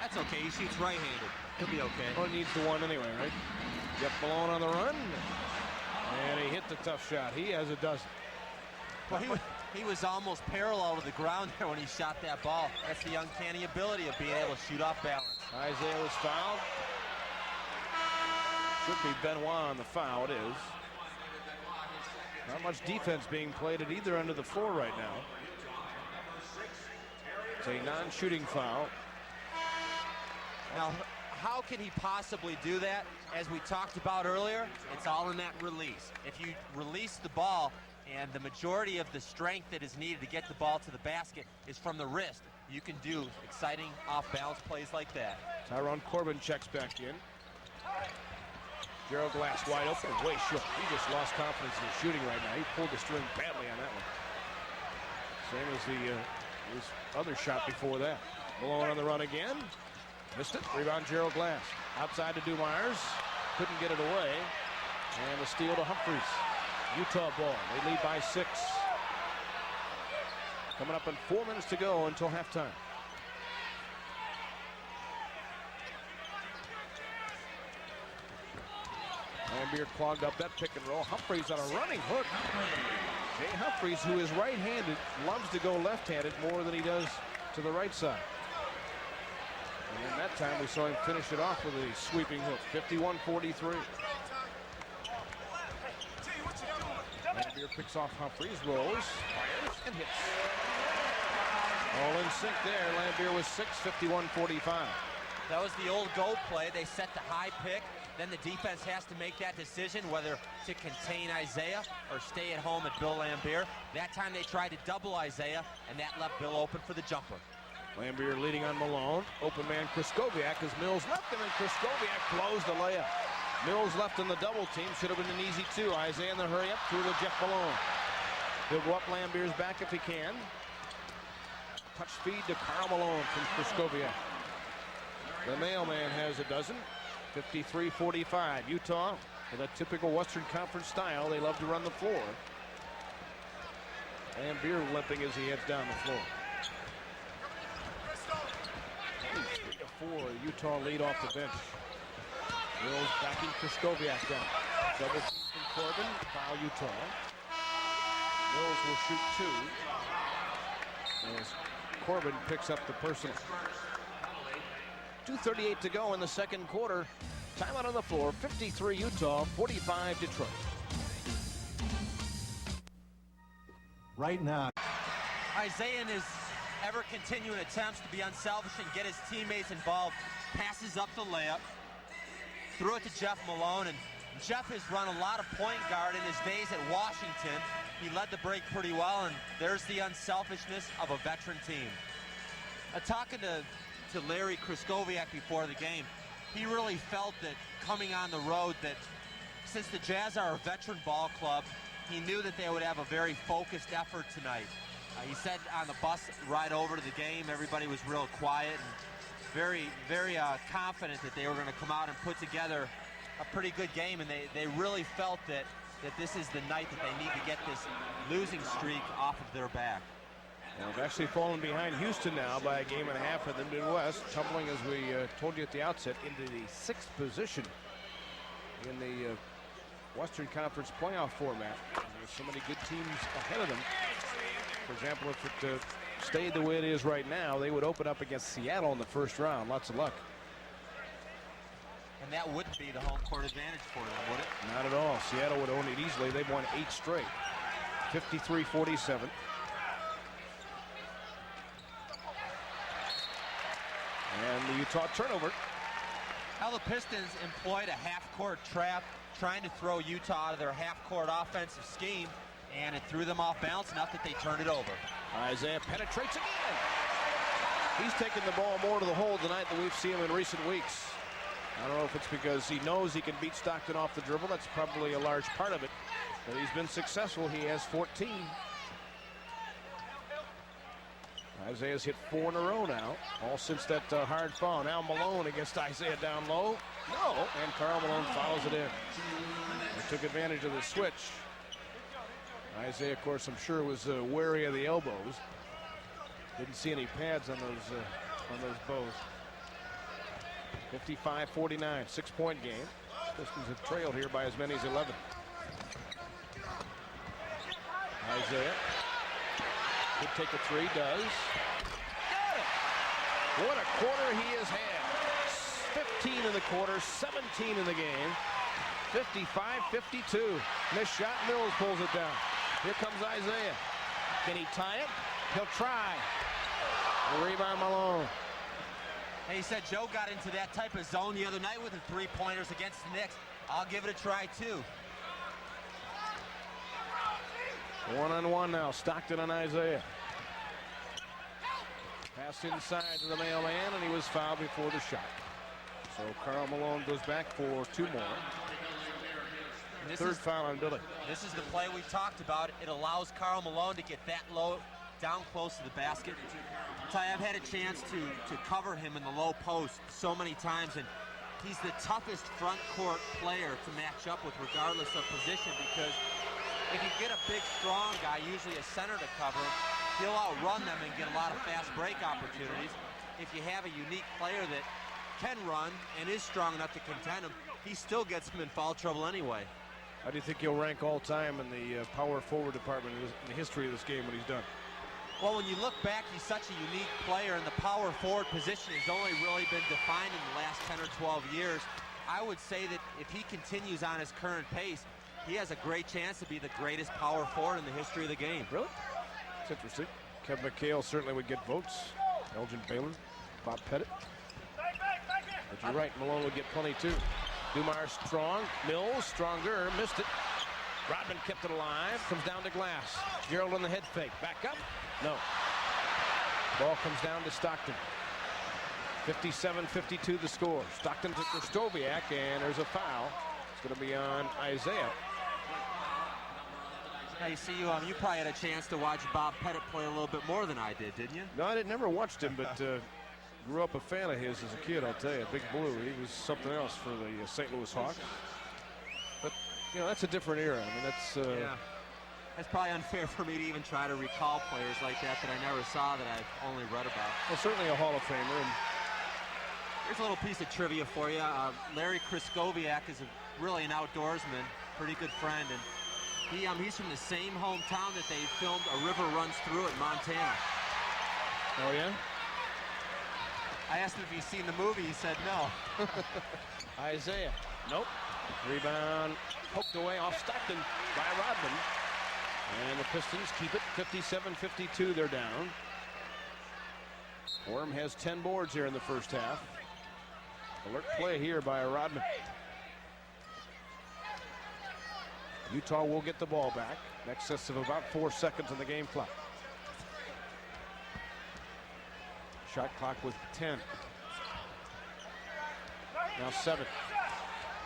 That's okay. He shoots right-handed. He'll be okay. Oh, he needs the one anyway, right? Jeff Malone on the run. And he hit the tough shot. He has a dozen. Well, he was almost parallel to the ground there when he shot that ball. That's the uncanny ability of being able to shoot off balance. Isaiah was fouled. Should be Benoit on the foul. It is. Not much defense being played at either end of the floor right now. It's a non-shooting foul. Now, how can he possibly do that? As we talked about earlier, it's all in that release. If you release the ball and the majority of the strength that is needed to get the ball to the basket is from the wrist, you can do exciting off-balance plays like that. Tyrone Corbin checks back in. Gerald Glass wide open, way short. He just lost confidence in his shooting right now. He pulled the string badly on that one. Same as his other shot before that. Malone on the run again. Missed it. Rebound Gerald Glass. Outside to Dumars. Couldn't get it away. And the steal to Humphries. Utah ball. They lead by 6. Coming up in 4 minutes to go until halftime. Lambier clogged up that pick and roll. Humphries on a running hook. Jay Humphries, who is right-handed, loves to go left-handed more than he does to the right side. And then that time we saw him finish it off with a sweeping hook. 51-43. Lambier picks off Humphries, rolls, fires, and hits. All in sync there. Lambier was 6, 51-45. That was the old go play. They set the high pick. Then the defense has to make that decision whether to contain Isaiah or stay at home at Bill Lambier. That time they tried to double Isaiah, and that left Bill open for the jumper. Lambier leading on Malone. Open man Kriskoviak as Mills left him, and Kriskoviak blows the layup. Mills left in the double team. Should have been an easy 2. Isaiah in the hurry up through to Jeff Malone. He'll go up Lambier's back if he can. Touch feed to Karl Malone from Kriskoviak. The mailman has a dozen. 53-45. Utah, with a typical Western Conference style, they love to run the floor. Lambier limping as he heads down the floor. 3-4, Utah lead off the bench. Mills backing Kriskoviak down. Double team from Corbin, foul Utah. Mills will shoot 2. As Corbin picks up the personal. 2:38 to go in the second quarter. Timeout on the floor. 53 Utah, 45 Detroit. Right now, Isaiah in his ever-continuing attempts to be unselfish and get his teammates involved passes up the layup, threw it to Jeff Malone, and Jeff has run a lot of point guard in his days at Washington. He led the break pretty well, and there's the unselfishness of a veteran team. Talking to Larry Kriskoviak before the game, he really felt that coming on the road, that since the Jazz are a veteran ball club, he knew that they would have a very focused effort tonight. He said on the bus ride over to the game, everybody was real quiet and very confident that they were going to come out and put together a pretty good game, and they really felt that this is the night that they need to get this losing streak off of their back. Now, they've actually fallen behind Houston now by a game and a half in the Midwest, tumbling, as we told you at the outset, into the 6th position in the Western Conference playoff format. There's so many good teams ahead of them. For example, if it stayed the way it is right now, they would open up against Seattle in the first round. Lots of luck. And that wouldn't be the home court advantage for them, would it? Not at all. Seattle would own it easily. They've won 8 straight. 53-47. And the Utah turnover. Now the Pistons employed a half-court trap, trying to throw Utah out of their half-court offensive scheme, and it threw them off balance enough that they turned it over. Isaiah penetrates again. He's taken the ball more to the hole tonight than we've seen him in recent weeks. I don't know if it's because he knows he can beat Stockton off the dribble. That's probably a large part of it. But he's been successful. He has 14. Isaiah's hit 4 in a row now, all since that hard foul. Now Malone against Isaiah down low. No, and Karl Malone follows it in. They took advantage of the switch. Isaiah, of course, I'm sure was wary of the elbows. Didn't see any pads on those bows. 55-49, 6-point game. Pistons have trailed here by as many as 11. Isaiah could take a three, does. Got it! What a quarter he has had. 15 in the quarter, 17 in the game. 55-52. Missed shot, Mills pulls it down. Here comes Isaiah. Can he tie it? He'll try. The rebound, Malone. Hey, he said Joe got into that type of zone the other night with the three-pointers against the Knicks. I'll give it a try, too. One-on-one now. Stockton on Isaiah. Pass inside to the mailman, and he was fouled before the shot. So Karl Malone goes back for two more. Third foul on Billy. This is the play we talked about. It allows Karl Malone to get that low, down close to the basket. I've had a chance to cover him in the low post so many times, and he's the toughest front court player to match up with regardless of position, because if you get a big, strong guy, usually a center to cover, he'll outrun them and get a lot of fast break opportunities. If you have a unique player that can run and is strong enough to contend him, he still gets him in foul trouble anyway. How do you think he'll rank all time in the power forward department in the history of this game when he's done? Well, when you look back, he's such a unique player, and the power forward position has only really been defined in the last 10 or 12 years. I would say that if he continues on his current pace, he has a great chance to be the greatest power forward in the history of the game. Really? It's interesting. Kevin McHale certainly would get votes. Elgin Baylor, Bob Pettit. But you're right, Malone would get plenty too. Dumars strong, Mills stronger, missed it. Rodman kept it alive, comes down to Glass. Gerald on the head fake, back up, no. Ball comes down to Stockton. 57-52 the score. Stockton to Krzysztofiak, and there's a foul. It's going to be on Isaiah. Now you see, you probably had a chance to watch Bob Pettit play a little bit more than I did, didn't you? No, I never watched him, but grew up a fan of his as a kid, I'll tell you. Big Blue, he was something else for the St. Louis Hawks. But, you know, that's a different era. I mean, that's... yeah. That's probably unfair for me to even try to recall players like that I never saw, that I've only read about. Well, certainly a Hall of Famer. And here's a little piece of trivia for you. Larry Krzysztofiak is really an outdoorsman, pretty good friend, and he's from the same hometown that they filmed A River Runs Through It in Montana. Oh, yeah? I asked him if he's seen the movie. He said no. Isaiah. Nope. Rebound poked away off Stockton by Rodman. And the Pistons keep it 57-52. They're down. Orm has 10 boards here in the first half. Alert play here by Rodman. Utah will get the ball back. In excess of about 4 seconds on the game clock. Shot clock with 10. Now 7.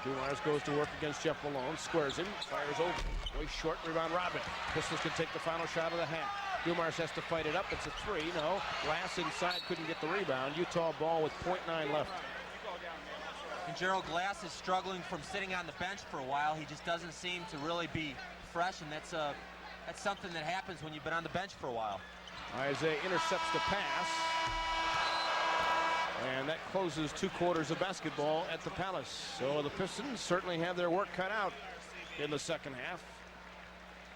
Dumars goes to work against Jeff Malone. Squares him. Fires over. Way short. Rebound Rodman. Pistons can take the final shot of the half. Dumars has to fight it up. It's a 3. No. Glass inside. Couldn't get the rebound. Utah ball with .9 left. And Gerald Glass is struggling from sitting on the bench for a while. He just doesn't seem to really be fresh, and that's something that happens when you've been on the bench for a while. Isaiah intercepts the pass. And that closes 2 quarters of basketball at the Palace. So the Pistons certainly have their work cut out in the second half.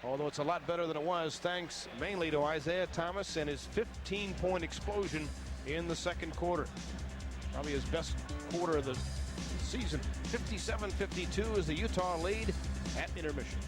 Although it's a lot better than it was, thanks mainly to Айзейя Томас and his 15-point explosion in the second quarter. Probably his best quarter of the season. 57-52 is the Utah lead at intermission.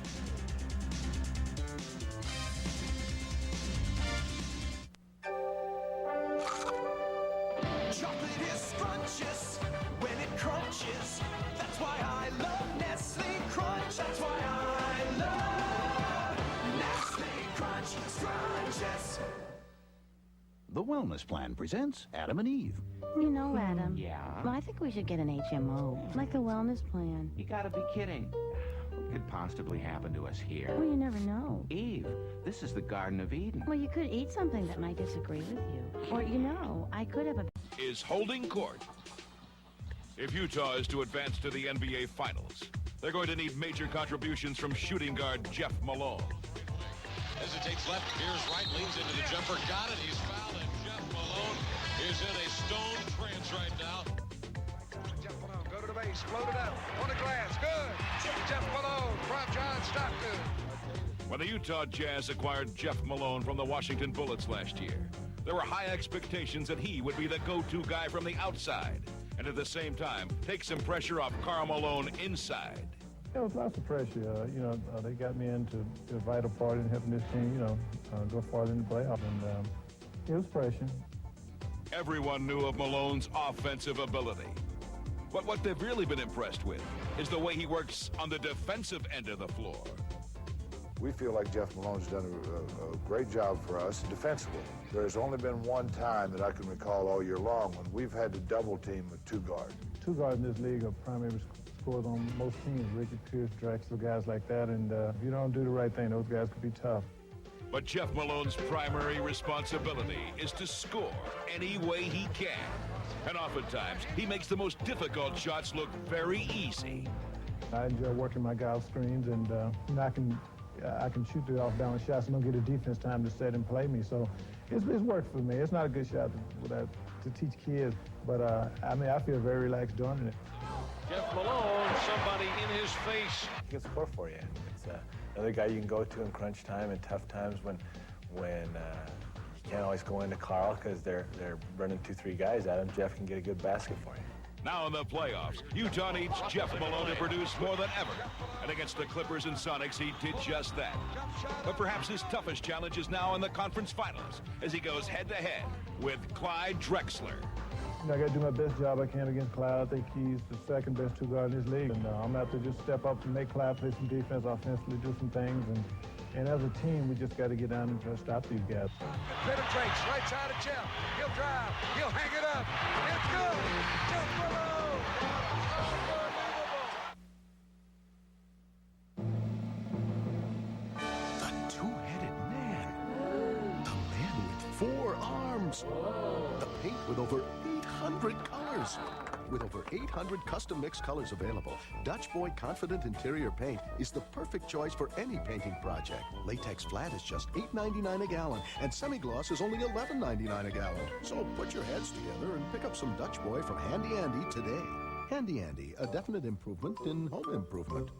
Chocolate is scrumptious when it crunches. That's why I love Nestle Crunch. That's why I love Nestle Crunch Scrunches. The Wellness Plan presents Adam and Eve. You know, Adam. Yeah? Well, I think we should get an HMO, like the wellness plan. You gotta be kidding. What could possibly happen to us here? Well, you never know. Eve, this is the Garden of Eden. Well, you could eat something that might disagree with you. Or, you know, I could have a... Is holding court. If Utah is to advance to the NBA Finals, they're going to need major contributions from shooting guard Jeff Malone. Hesitates left, veers right, leans into the jumper, got it, he's fouled, and Jeff Malone is in a stone trance right now. Jeff Malone, go to the base, float it up, on the glass, good. Jeff Malone from John Stockton. When the Utah Jazz acquired Jeff Malone from the Washington Bullets last year, there were high expectations that he would be the go-to guy from the outside, and at the same time, take some pressure off Karl Malone inside. There was lots of pressure. They got me into a vital part in helping this team, go farther in the playoffs, and it was pressure. Everyone knew of Malone's offensive ability. But what they've really been impressed with is the way he works on the defensive end of the floor. We feel like Jeff Malone's done a great job for us defensively. There's only been one time that I can recall all year long when we've had to double team with two guards. Two guards in this league are primary scorers on most teams, Ricky Pierce, Drexler, guys like that, and if you don't do the right thing, those guys could be tough. But Jeff Malone's primary responsibility is to score any way he can. And oftentimes, he makes the most difficult shots look very easy. I enjoy working my guy off screens, and I can shoot the off-balance shots and don't get a defense time to set and play me. So it's worked for me. It's not a good shot to teach kids, but I feel very relaxed doing it. Jeff Malone, somebody in his face. He can score for you. It's another guy you can go to in crunch time and tough times when you can't always go into Carl because they're running 2-3 guys at him. Jeff can get a good basket for you. Now in the playoffs, Utah needs Jeff Malone to produce more than ever. And against the Clippers and Sonics, he did just that. But perhaps his toughest challenge is now in the conference finals as he goes head-to-head with Clyde Drexler. I got to do my best job I can against Clyde. I think he's the second best two guard in this league. And I'm going to have to just step up and make Clyde play some defense offensively, do some things. And as a team, we just got to get down and try to stop these guys. Penetrates right side of Jeff. He'll drive. He'll hang it up. It's good. Jeff Malone. The two-headed man. The man with 4 arms. The paint with over 800 colors. With over 800 custom mixed colors available, Dutch Boy Confident Interior Paint is the perfect choice for any painting project. Latex flat is just $8.99 a gallon, and semi-gloss is only $11.99 a gallon. So put your heads together and pick up some Dutch Boy from Handy Andy today. Handy Andy, a definite improvement in home improvement.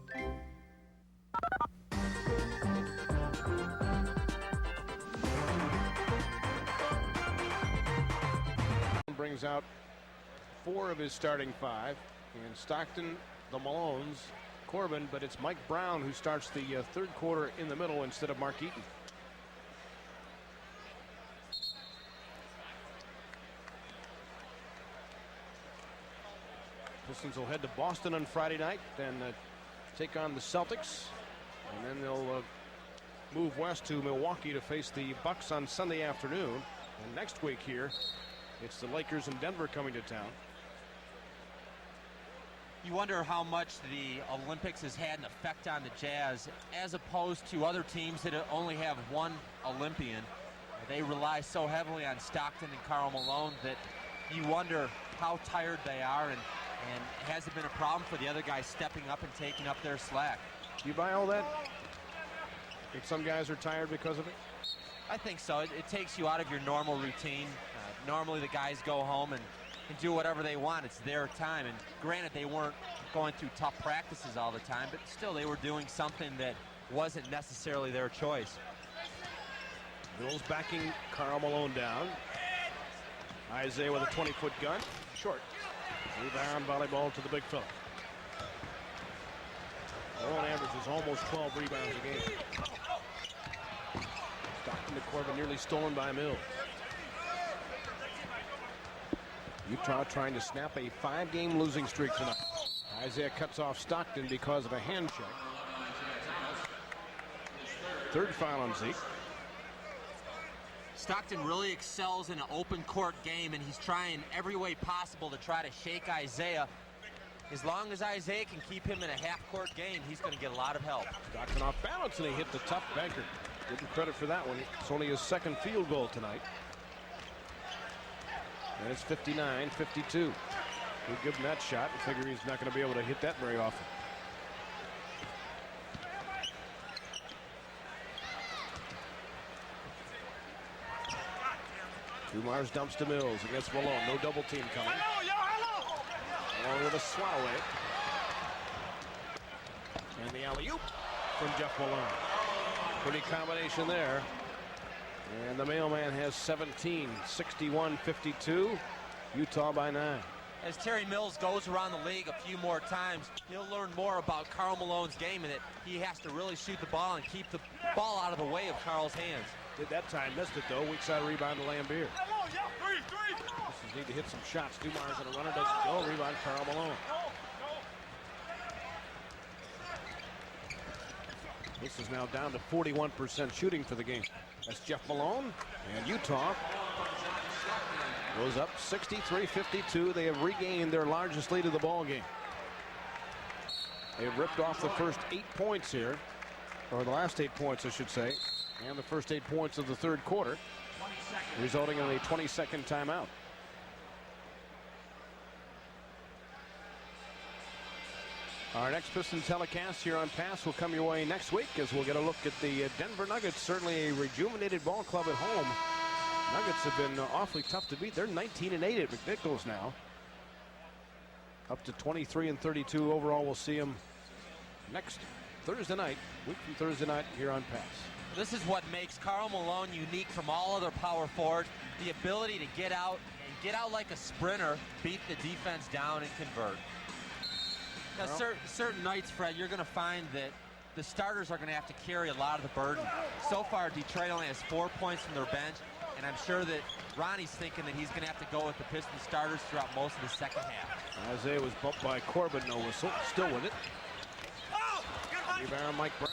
Brings out 4 of his starting 5, and Stockton, the Malones, Corbin, but it's Mike Brown who starts the third quarter in the middle instead of Mark Eaton. Pistons will head to Boston on Friday night, then take on the Celtics, and then they'll move west to Milwaukee to face the Bucks on Sunday afternoon. And next week here, it's the Lakers and Denver coming to town. You wonder how much the Olympics has had an effect on the Jazz as opposed to other teams that only have one Olympian. They rely so heavily on Stockton and Karl Malone that you wonder how tired they are, and has it been a problem for the other guys stepping up and taking up their slack? Do you buy all that? That some guys are tired because of it? I think so. It takes you out of your normal routine. Normally the guys go home and do whatever they want. It's their time. And granted, they weren't going through tough practices all the time, but still they were doing something that wasn't necessarily their choice. Mills backing Karl Malone down. Isaiah with a 20-foot gun. Short. Rebound volleyball to the big fella. Malone averages almost 12 rebounds a game. Stockton to Corbin, nearly stolen by Mills. Utah trying to snap a 5-game losing streak tonight. Isaiah cuts off Stockton because of a hand check. Third foul on Zeke. Stockton really excels in an open court game, and he's trying every way possible to try to shake Isaiah. As long as Isaiah can keep him in a half-court game, he's going to get a lot of help. Stockton off balance, and he hit the tough banker. Give him credit for that one. It's only his second field goal tonight. And it's 59-52. We give him that shot and figure he's not going to be able to hit that very often. Dumars dumps to Mills against Malone. No double team coming. Along with a swat away. And the alley-oop from Jeff Malone. Pretty combination there. And the mailman has 17, 61-52. Utah by 9. As Terry Mills goes around the league a few more times, he'll learn more about Karl Malone's game and that he has to really shoot the ball and keep the ball out of the way of Karl's hands. Did that time, missed it though. Weak side rebound to Lambier. Pistons need to hit some shots. Dumars on a runner, doesn't go. Rebound Karl Malone. This is now down to 41% shooting for the game. That's Jeff Malone, and Utah goes up 63-52. They have regained their largest lead of the ball game. They have ripped off the first 8 points here, or the last 8 points, I should say, and the first 8 points of the third quarter, resulting in a 20-second timeout. Our next Piston telecast here on Pass will come your way next week as we'll get a look at the Denver Nuggets. Certainly a rejuvenated ball club at home. Nuggets have been awfully tough to beat. They're 19-8 at McNichols now. Up to 23-32 overall. We'll see them next Thursday night, week from Thursday night here on Pass. This is what makes Karl Malone unique from all other power forwards. The ability to get out like a sprinter, beat the defense down and convert. Now, certain nights, Fred, you're going to find that the starters are going to have to carry a lot of the burden. So far, Detroit only has 4 points from their bench, and I'm sure that Ronnie's thinking that he's going to have to go with the Pistons starters throughout most of the second half. Isaiah was bumped by Corbin, no whistle, still with it. Rebound Mike Brown,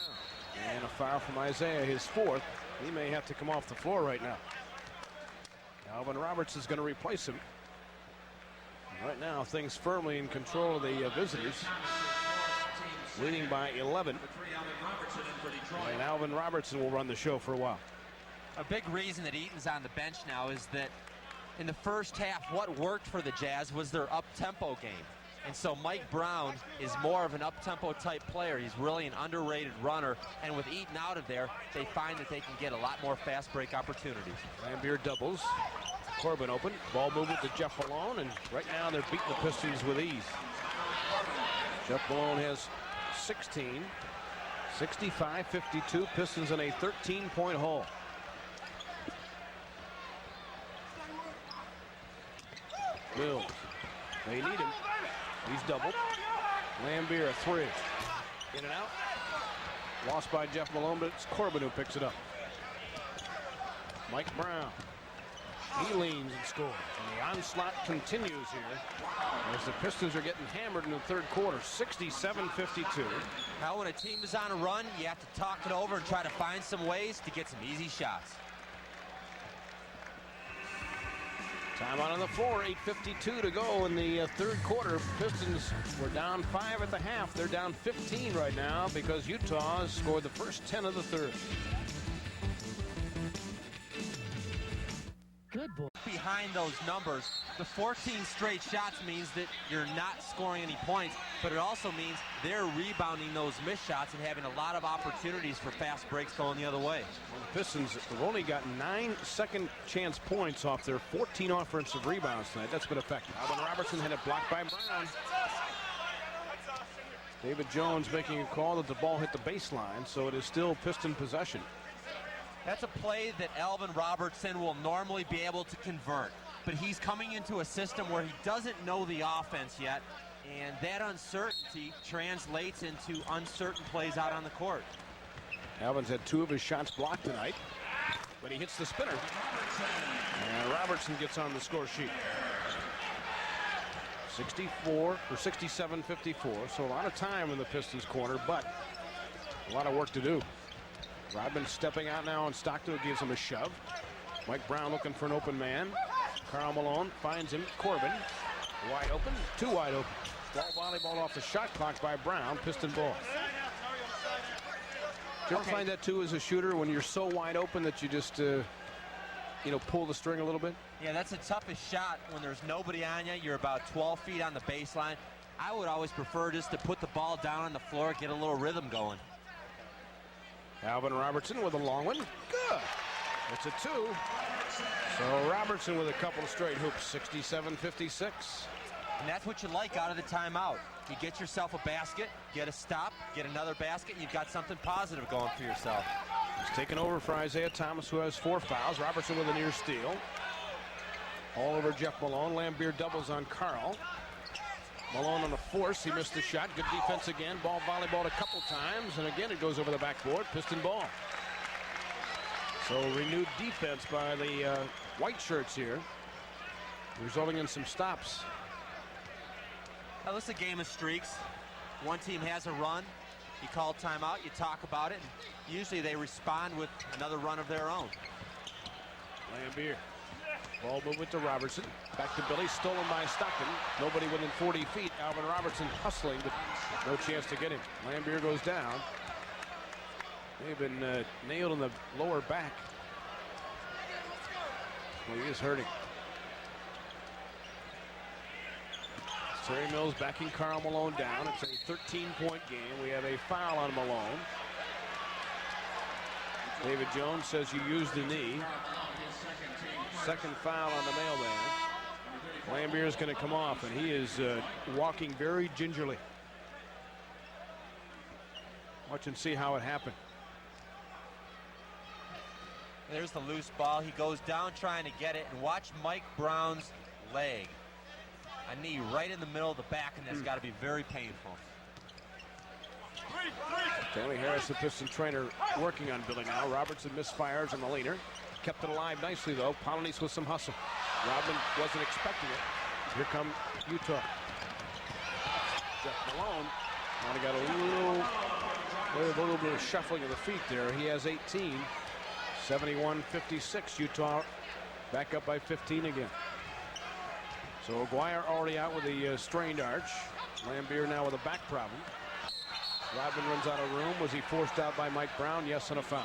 and a foul from Isaiah, his 4th. He may have to come off the floor right now. Alvin Roberts is going to replace him. Right now, things firmly in control of the visitors, leading by 11. And Alvin Robertson will run the show for a while. A big reason that Eaton's on the bench now is that in the first half, what worked for the Jazz was their up-tempo game. And so Mike Brown is more of an up-tempo type player. He's really an underrated runner. And with Eaton out of there, they find that they can get a lot more fast break opportunities. Lambier doubles. Corbin open, ball movement to Jeff Malone, and right now they're beating the Pistons with ease. Jeff Malone has 16, 65-52, Pistons in a 13-point haul. Mills, they need him. He's doubled. Lambier, a 3. In and out. Lost by Jeff Malone, but it's Corbin who picks it up. Mike Brown. He leans and scores. And the onslaught continues here as the Pistons are getting hammered in the third quarter, 67-52. Now, when a team is on a run, you have to talk it over and try to find some ways to get some easy shots. Timeout on the floor, 8:52 to go in the third quarter. Pistons were down 5 at the half. They're down 15 right now because Utah has scored the first 10 of the third. Good boy. Behind those numbers, the 14 straight shots means that you're not scoring any points, but it also means they're rebounding those missed shots and having a lot of opportunities for fast breaks going the other way. Well, the Pistons have only gotten 9 second chance points off their 14 offensive rebounds tonight. That's been effective. Alvin Robertson had it blocked by Brown. David Jones making a call that the ball hit the baseline, so it is still Piston possession. That's a play that Alvin Robertson will normally be able to convert, but he's coming into a system where he doesn't know the offense yet, and that uncertainty translates into uncertain plays out on the court. Alvin's had 2 of his shots blocked tonight, but he hits the spinner, and Robertson gets on the score sheet. 67-54, so a lot of time in the Pistons corner, but a lot of work to do. Rodman stepping out now, and Stockton gives him a shove. Mike Brown looking for an open man. Karl Malone finds him. Corbin wide open, 2 wide open. Ball volleyball off the shot clock by Brown. Piston ball. Do you ever find that too as a shooter when you're so wide open that you just pull the string a little bit? Yeah, that's the toughest shot when there's nobody on you. You're about 12 feet on the baseline. I would always prefer just to put the ball down on the floor, get a little rhythm going. Alvin Robertson with a long one. Good. It's a 2. So Robertson with a couple of straight hoops, 67-56. And that's what you like out of the timeout. You get yourself a basket, get a stop, get another basket, you've got something positive going for yourself. He's taken over for Айзейя Томас, who has 4 fouls. Robertson with a near steal. All over Jeff Malone. Lambier doubles on Carl. Malone on a force. He missed the shot. Good defense again. Ball volleyballed a couple times, and again it goes over the backboard. Piston ball. So renewed defense by the white shirts here, resulting in some stops. Now, this is a game of streaks. One team has a run. You call timeout, you talk about it, and usually they respond with another run of their own. Lambier. Ball movement to Robertson. Back to Billy, stolen by Stockton. Nobody within 40 feet. Alvin Robertson hustling, but no chance to get him. Lambier goes down. They've been nailed in the lower back. Well, he is hurting. Terry Mills backing Karl Malone down. It's a 13-point game. We have a foul on Malone. David Jones says you used the knee. Second foul on the mailman. Lambier is going to come off, and he is walking very gingerly. Watch and see how it happened. There's the loose ball. He goes down trying to get it, and watch Mike Brown's leg. A knee right in the middle of the back, and that's got to be very painful. Stanley Harris, the Piston trainer, working on Billy now. Robertson misfires on the leaner. Kept it alive nicely, though. Polonese with some hustle. Rodman wasn't expecting it. Here come Utah. Jeff Malone kind of got a little bit of shuffling of the feet there. He has 18. 71-56. Utah back up by 15 again. So Aguirre already out with a strained arch. Lambier now with a back problem. Rodman runs out of room. Was he forced out by Mike Brown? Yes, and a foul.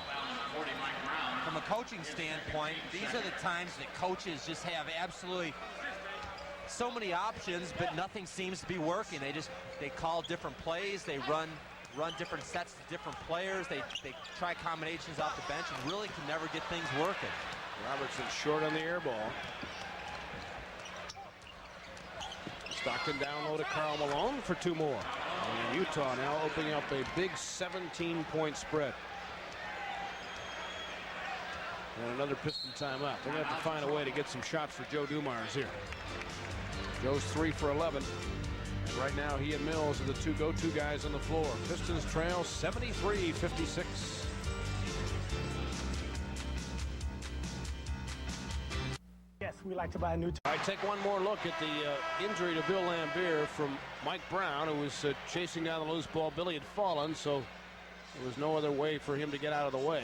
From a coaching standpoint, these are the times that coaches just have absolutely so many options, but nothing seems to be working. They call different plays. They run different sets to different players. They try combinations off the bench and really can never get things working. Robertson short on the air ball. Stockton down low to Karl Malone for 2 more. And Utah now opening up a big 17-point spread. And another Piston timeout. They're going to have to find a way to get some shots for Joe Dumars here. Joe's 3 for 11. And right now he and Mills are the 2 go-to guys on the floor. Pistons trail 73-56. Yes, we like to buy a new. I take one more look at the injury to Bill Lambier from Mike Brown, who was chasing down the loose ball. Billy had fallen, so there was no other way for him to get out of the way.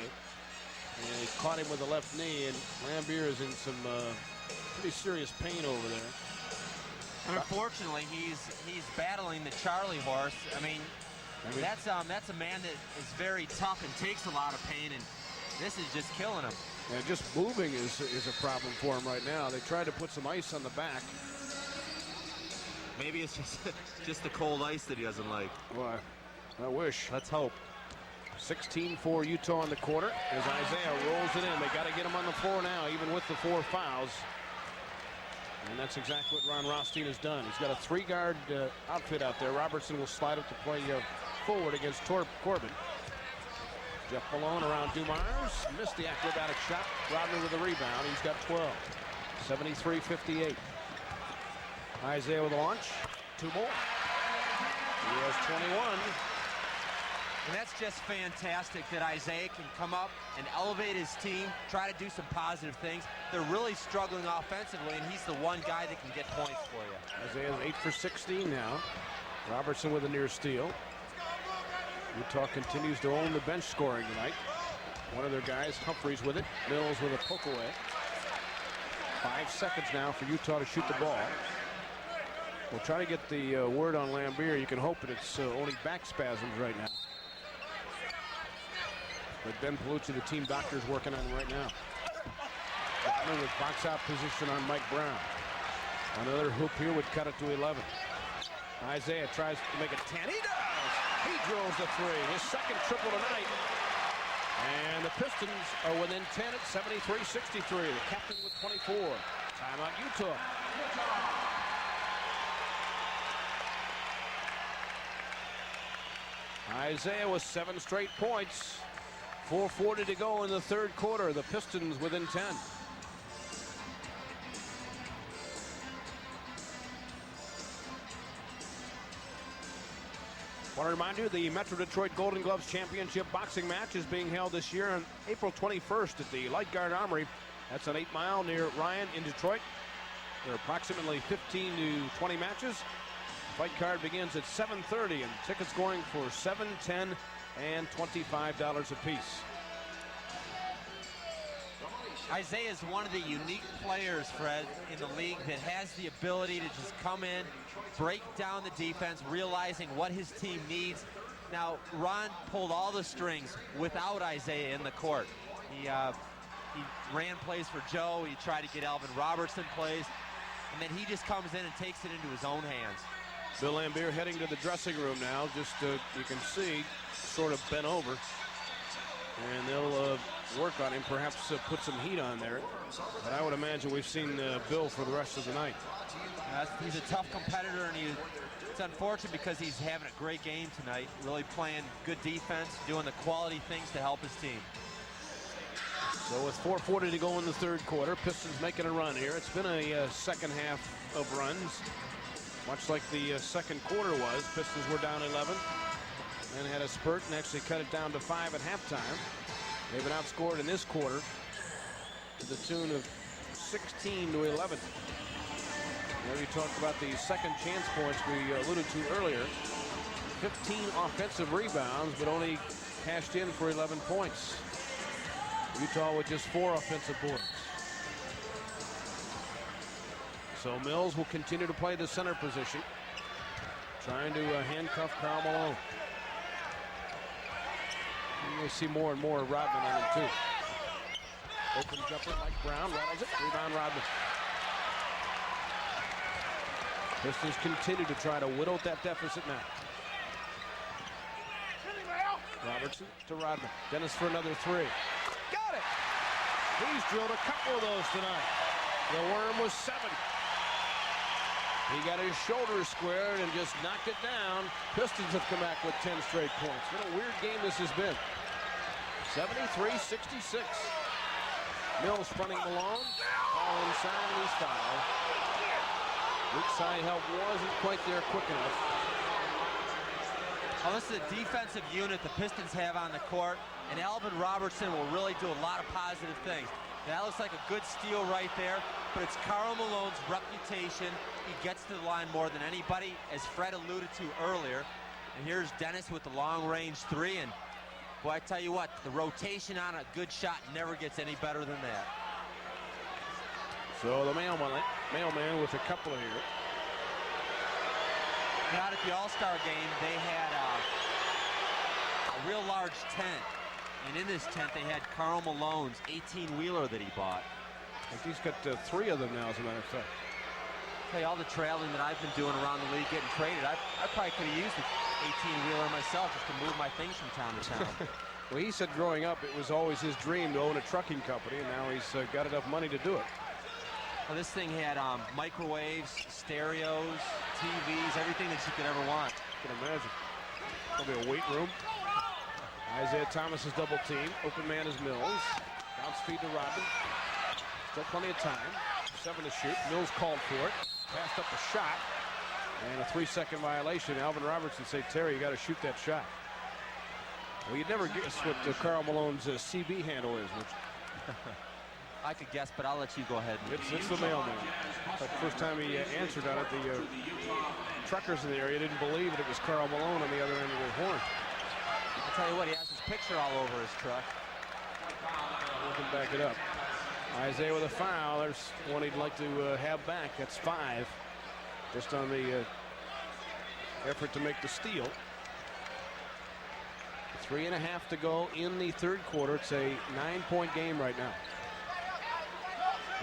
And he caught him with the left knee, and Lambier is in some pretty serious pain over there. Unfortunately, he's battling the Charlie horse. I mean that's a man that is very tough and takes a lot of pain, and this is just killing him. And just moving is a problem for him right now. They tried to put some ice on the back. Maybe it's just the cold ice that he doesn't like. Well, I wish. Let's hope. 16 for Utah in the quarter as Isaiah rolls it in. They got to get him on the floor now, even with the 4 fouls. And that's exactly what Ron Rothstein has done. He's got a 3-guard outfit out there. Robertson will slide up to play forward against Corbin. Jeff Malone around Dumars. Missed the acrobatic shot. Rodman with the rebound. He's got 12. 73-58. Isaiah with a launch. 2 more. He has 21. And that's just fantastic that Isaiah can come up and elevate his team, try to do some positive things. They're really struggling offensively, and he's the one guy that can get points for you. Isaiah's 8 for 16 now. Robertson with a near steal. Utah continues to own the bench scoring tonight. One of their guys, Humphreys, with it. Mills with a poke away. 5 seconds now for Utah to shoot the ball. We'll try to get the word on Lambier. You can hope that it's only back spasms right now. But Ben Palucci, the team doctor, is working on him right now. Rodman with box out position on Mike Brown. Another hoop here would cut it to 11. Isaiah tries to make it 10. He does! He drills the three. His second triple tonight. And the Pistons are within 10 at 73-63. The captain with 24. Timeout Utah. Isaiah with 7 straight points. 4:40 to go in the third quarter. The Pistons within 10. Want to remind you, the Metro Detroit Golden Gloves Championship boxing match is being held this year on April 21st at the Light Guard Armory. That's on 8 Mile near Ryan in Detroit. There are approximately 15 to 20 matches. The fight card begins at 7:30 and tickets going for $7, $10, and $25 apiece. Isaiah is one of the unique players, Fred, in the league that has the ability to just come in, break down the defense, realizing what his team needs. Now, Ron pulled all the strings without Isaiah in the court. He ran plays for Joe. He tried to get Alvin Robertson plays. And then he just comes in and takes it into his own hands. Bill Laimbeer heading to the dressing room now. Just you can see, sort of bent over. And they'll work on him, perhaps put some heat on there. But I would imagine we've seen Bill for the rest of the night. He's a tough competitor, and it's unfortunate because he's having a great game tonight, really playing good defense, doing the quality things to help his team. So with 4:40 to go in the third quarter, Pistons making a run here. It's been a second half of runs, much like the second quarter was. Pistons were down 11 and had a spurt and actually cut it down to 5 at halftime. They've been outscored in this quarter to the tune of 16 to 11. Now we talked about the second chance points we alluded to earlier. 15 offensive rebounds, but only cashed in for 11 points. Utah with just 4 offensive boards. So Mills will continue to play the center position, trying to handcuff Karl Malone. You see more and more Rodman on him too. Open jumper, Mike Brown rattles it. Rebound Rodman. Pistons continue to try to whittle that deficit now. Robertson to Rodman. Dennis for another 3. Got it! He's drilled a couple of those tonight. The worm was 7. He got his shoulders squared and just knocked it down. Pistons have come back with 10 straight points. What a weird game this has been. 73-66. Mills fronting Malone. Ball inside and he's fouled. Weak side help wasn't quite there quick enough. Well, this is a defensive unit the Pistons have on the court, and Alvin Robertson will really do a lot of positive things. That looks like a good steal right there, but it's Karl Malone's reputation. He gets to the line more than anybody, as Fred alluded to earlier. And here's Dennis with the long-range 3, and boy, I tell you what, the rotation on a good shot never gets any better than that. So the mailman with a couple here. Out at the All-Star game, they had a real large tent. And in this tent, they had Karl Malone's 18-wheeler that he bought. I think he's got 3 of them now, as a matter of fact. Hey, all the traveling that I've been doing around the league, getting traded, I probably could have used an 18-wheeler myself just to move my things from town to town. Well, he said growing up, it was always his dream to own a trucking company, and now he's got enough money to do it. Well, this thing had microwaves, stereos, TVs, everything that you could ever want. You can imagine. There'll be a weight room. Isaiah Thomas is double team. Open man is Mills. Bounce feed to Rodman. Still plenty of time. 7 to shoot. Mills called for it. Passed up the shot. And a 3-second violation. Alvin Robertson say, Terry, you got to shoot that shot. Well, you'd never guess what Karl Malone's CB handle is, which I could guess, but I'll let you go ahead. It's the mailman. The first time he answered on it, the truckers in the area didn't believe that it was Karl Malone on the other end of the horn. I'll tell you what, he has his picture all over his truck. We can back it up. Isaiah with a foul. There's one he'd like to have back. That's 5. Just on the effort to make the steal. 3.5 to go in the third quarter. It's a 9-point game right now.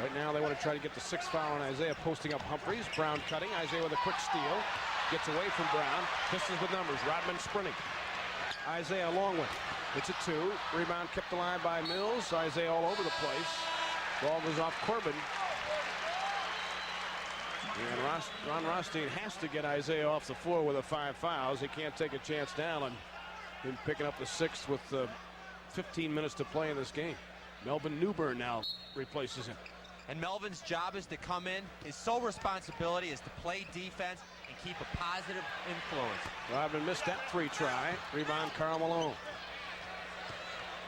Right now they want to try to get the 6th foul on Isaiah, posting up Humphreys. Brown cutting. Isaiah with a quick steal. Gets away from Brown. Pistons with numbers. Rodman sprinting. Isaiah a long way. It's a 2. Rebound kept alive by Mills. Isaiah all over the place. Ball goes off Corbin. And Ron Rothstein has to get Isaiah off the floor with 5 fouls. He can't take a chance down, and him picking up the 6th with 15 minutes to play in this game. Melvin Newburn now replaces him. And Melvin's job is to come in. His sole responsibility is to play defense and keep a positive influence. Rodman missed that 3 try. Rebound Karl Malone.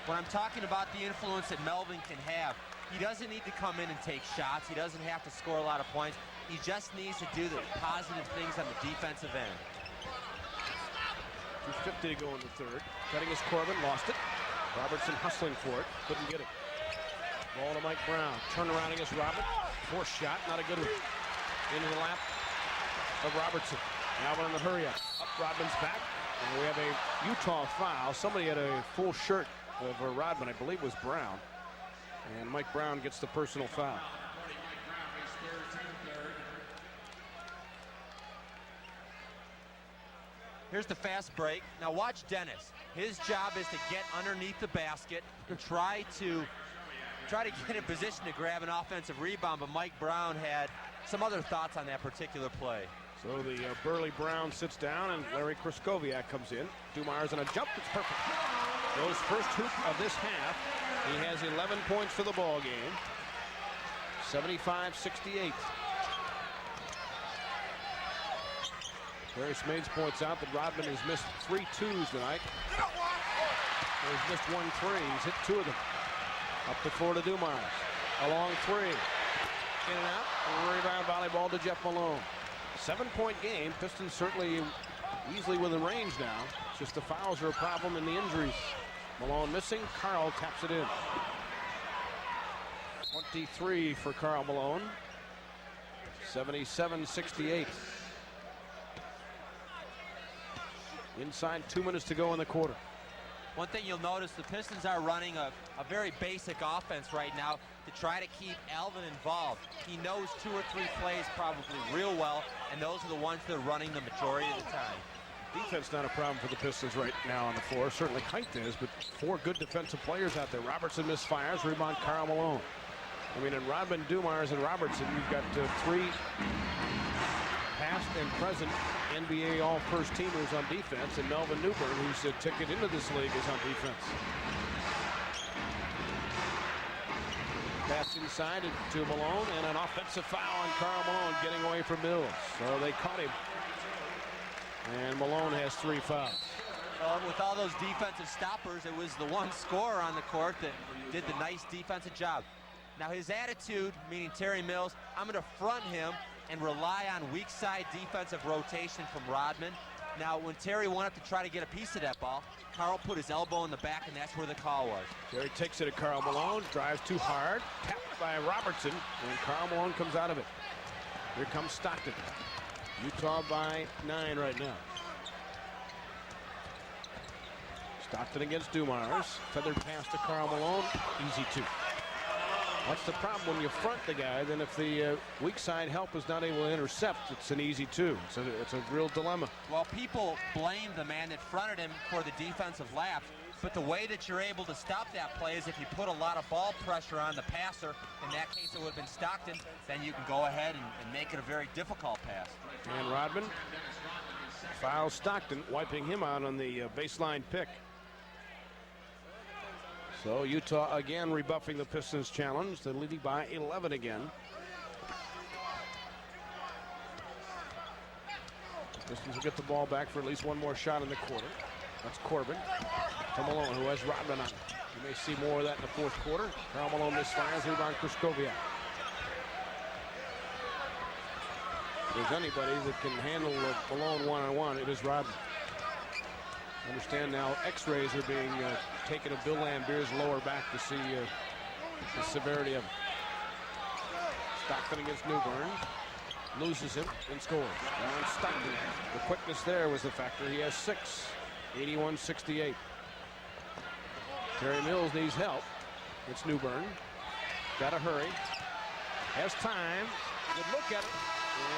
When I'm talking about the influence that Melvin can have, he doesn't need to come in and take shots. He doesn't have to score a lot of points. He just needs to do the positive things on the defensive end. 2:50 to go in the 3rd. Cutting is Corbin, lost it. Robertson hustling for it, couldn't get it. Ball to Mike Brown. Turn around against Robin. Forced shot, not a good one. Into the lap of Robertson. Alvin in the hurry up. Up Rodman's back. And we have a Utah foul. Somebody had a full shirt of Rodman, I believe it was Brown. And Mike Brown gets the personal foul. Here's the fast break. Now watch Dennis. His job is to get underneath the basket and try to get in position to grab an offensive rebound, but Mike Brown had some other thoughts on that particular play. So the Burley Brown sits down, and Larry Kraskowiak comes in. Dumars on a jump. It's perfect. Goes first hoop of this half. He has 11 points for the ball game. 75-68. Barry Smades points out that Rodman has missed 3 twos tonight. He's missed 1 3. He's hit 2 of them. Up the floor to Dumars. A long 3. In and out. Rebound volleyball to Jeff Malone. 7-point game. Pistons certainly easily within range now. It's just the fouls are a problem and the injuries. Malone missing. Karl taps it in. 23 for Karl Malone. 77-68. Inside 2 minutes to go in the quarter. One thing you'll notice, the Pistons are running a very basic offense right now to try to keep Alvin involved. He knows 2 or 3 plays probably real well, and those are the ones that are running the majority of the time. Defense not a problem for the Pistons right now on the floor. Certainly height is, but 4 good defensive players out there. Robertson misfires. Rebound Karl Malone. I mean, in Rodman, Dumars, and Robertson, you've got 3 past and present NBA all-first teamers on defense, and Melvin Newburn, who's a ticket into this league, is on defense. Pass inside to Malone, and an offensive foul on Karl Malone, getting away from Mills. So they caught him, and Malone has 3 fouls. With all those defensive stoppers, it was the one scorer on the court that did the nice defensive job. Now his attitude, meaning Terry Mills, I'm going to front him and rely on weak side defensive rotation from Rodman. Now, when Terry went up to try to get a piece of that ball, Karl put his elbow in the back, and that's where the call was. Terry takes it to Karl Malone, drives too hard, tapped by Robertson, and Karl Malone comes out of it. Here comes Stockton. Utah by 9 right now. Stockton against Dumars. Feathered pass to Karl Malone. Easy 2. What's the problem when you front the guy? Then if the weak side help is not able to intercept, it's an easy 2. It's a real dilemma. Well, people blame the man that fronted him for the defensive lapse, but the way that you're able to stop that play is if you put a lot of ball pressure on the passer. In that case, it would have been Stockton. Then you can go ahead and make it a very difficult pass. And Rodman fouls Stockton, wiping him out on the baseline pick. So Utah again rebuffing the Pistons challenge. They're leading by 11 again. Pistons will get the ball back for at least 1 more shot in the quarter. That's Corbin to Malone, who has Rodman on. You may see more of that in the 4th quarter. Karl Malone misfires. Rebound Kraskowiak. If there's anybody that can handle Malone one-on-one, it is Rodman. I understand now X-rays are being taken of Bill Lambier's lower back to see the severity of it. Stockton against Newburn. Loses him and scores. And Stockton, the quickness there was the factor. He has 6. 81-68. Terry Mills needs help. It's Newburn. Got to hurry. has time. Good look at it.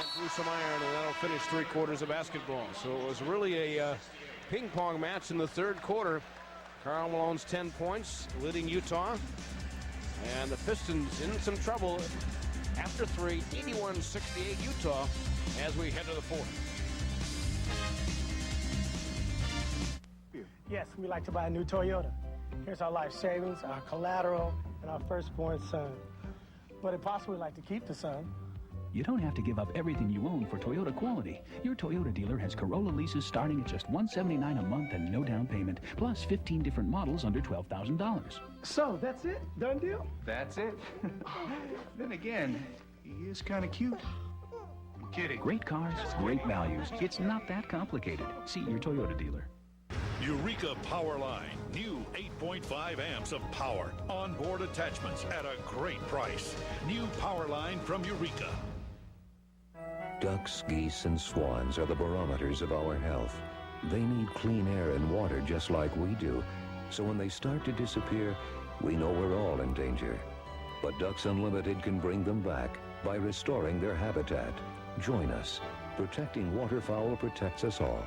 And threw some iron, and that'll finish 3/4 of basketball. So it was really a ping pong match in the third quarter. Karl Malone's 10 points, leading Utah. And the Pistons in some trouble after 3, 81-68 Utah as we head to the fourth. Yes, we like to buy a new Toyota. Here's our life savings, our collateral, and our firstborn son. But if possible, we'd like to keep the son. You don't have to give up everything you own for Toyota quality. Your Toyota dealer has Corolla leases starting at just $179 a month and no down payment, plus 15 different models under $12,000. So, that's it? Done deal? That's it. Then again, he is kind of cute. I'm kidding. Great cars, great values. It's not that complicated. See your Toyota dealer. Eureka Powerline. New 8.5 amps of power. Onboard attachments at a great price. New Powerline from Eureka. Ducks, geese, and swans are the barometers of our health. They need clean air and water just like we do. So when they start to disappear, we know we're all in danger. But Ducks Unlimited can bring them back by restoring their habitat. Join us. Protecting waterfowl protects us all.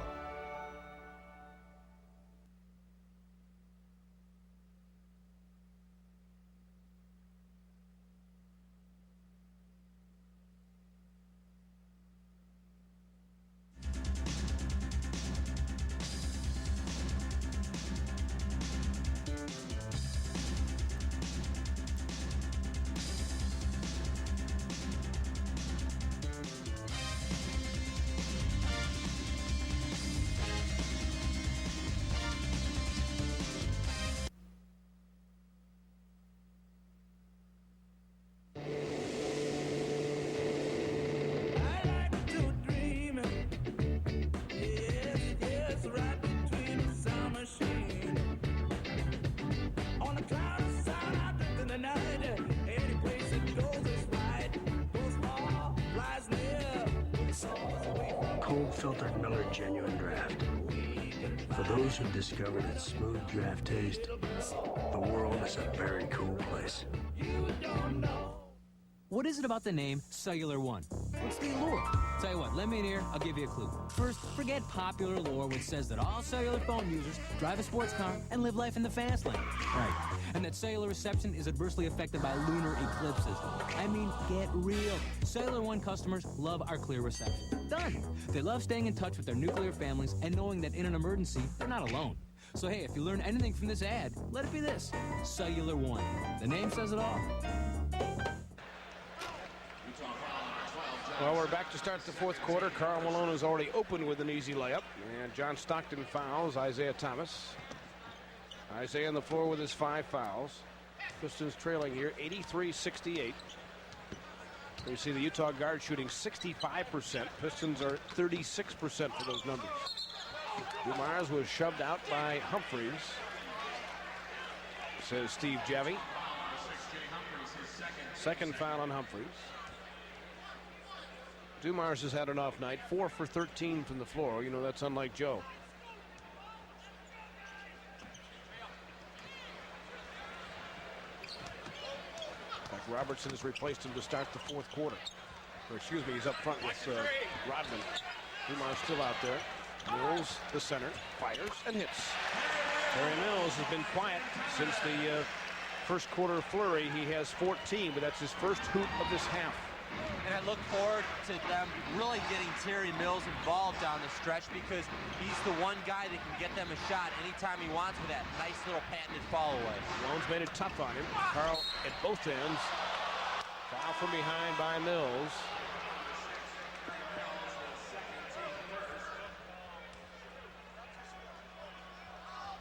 Cold-filtered Miller Genuine Draft. For those who discovered its smooth draft taste, the world is a very cool place. What is it about the name Cellular One? What's the allure? Tell you what, let me in here, I'll give you a clue. First, forget popular lore which says that all cellular phone users drive a sports car and live life in the fast lane. Right. And that cellular reception is adversely affected by lunar eclipses. I mean, get real. Cellular One customers love our clear reception. Done. They love staying in touch with their nuclear families and knowing that in an emergency, they're not alone. So hey, if you learn anything from this ad, let it be this. Cellular One. The name says it all. Well, we're back to start the fourth quarter. Karl Malone has already opened with an easy layup. And John Stockton fouls Айзейя Томас. Isaiah on the floor with his 5 fouls. Pistons trailing here 83-68. You see the Utah guard shooting 65%. Pistons are 36% for those numbers. Dumars was shoved out by Humphries, says Steve Javy. Second foul on Humphries. Dumars has had an off night, 4 for 13 from the floor. You know, that's unlike Joe. Robertson has replaced him to start the fourth quarter. Or excuse me, he's up front with Rodman. Dumars still out there. Mills, the center, fires and hits. Terry Mills has been quiet since the first quarter flurry. He has 14, but that's his first hoop of this half. And I look forward to them really getting Terry Mills involved down the stretch because he's the one guy that can get them a shot anytime he wants with that nice little patented fall away. Malone's made it tough on him. Karl at both ends. Foul from behind by Mills.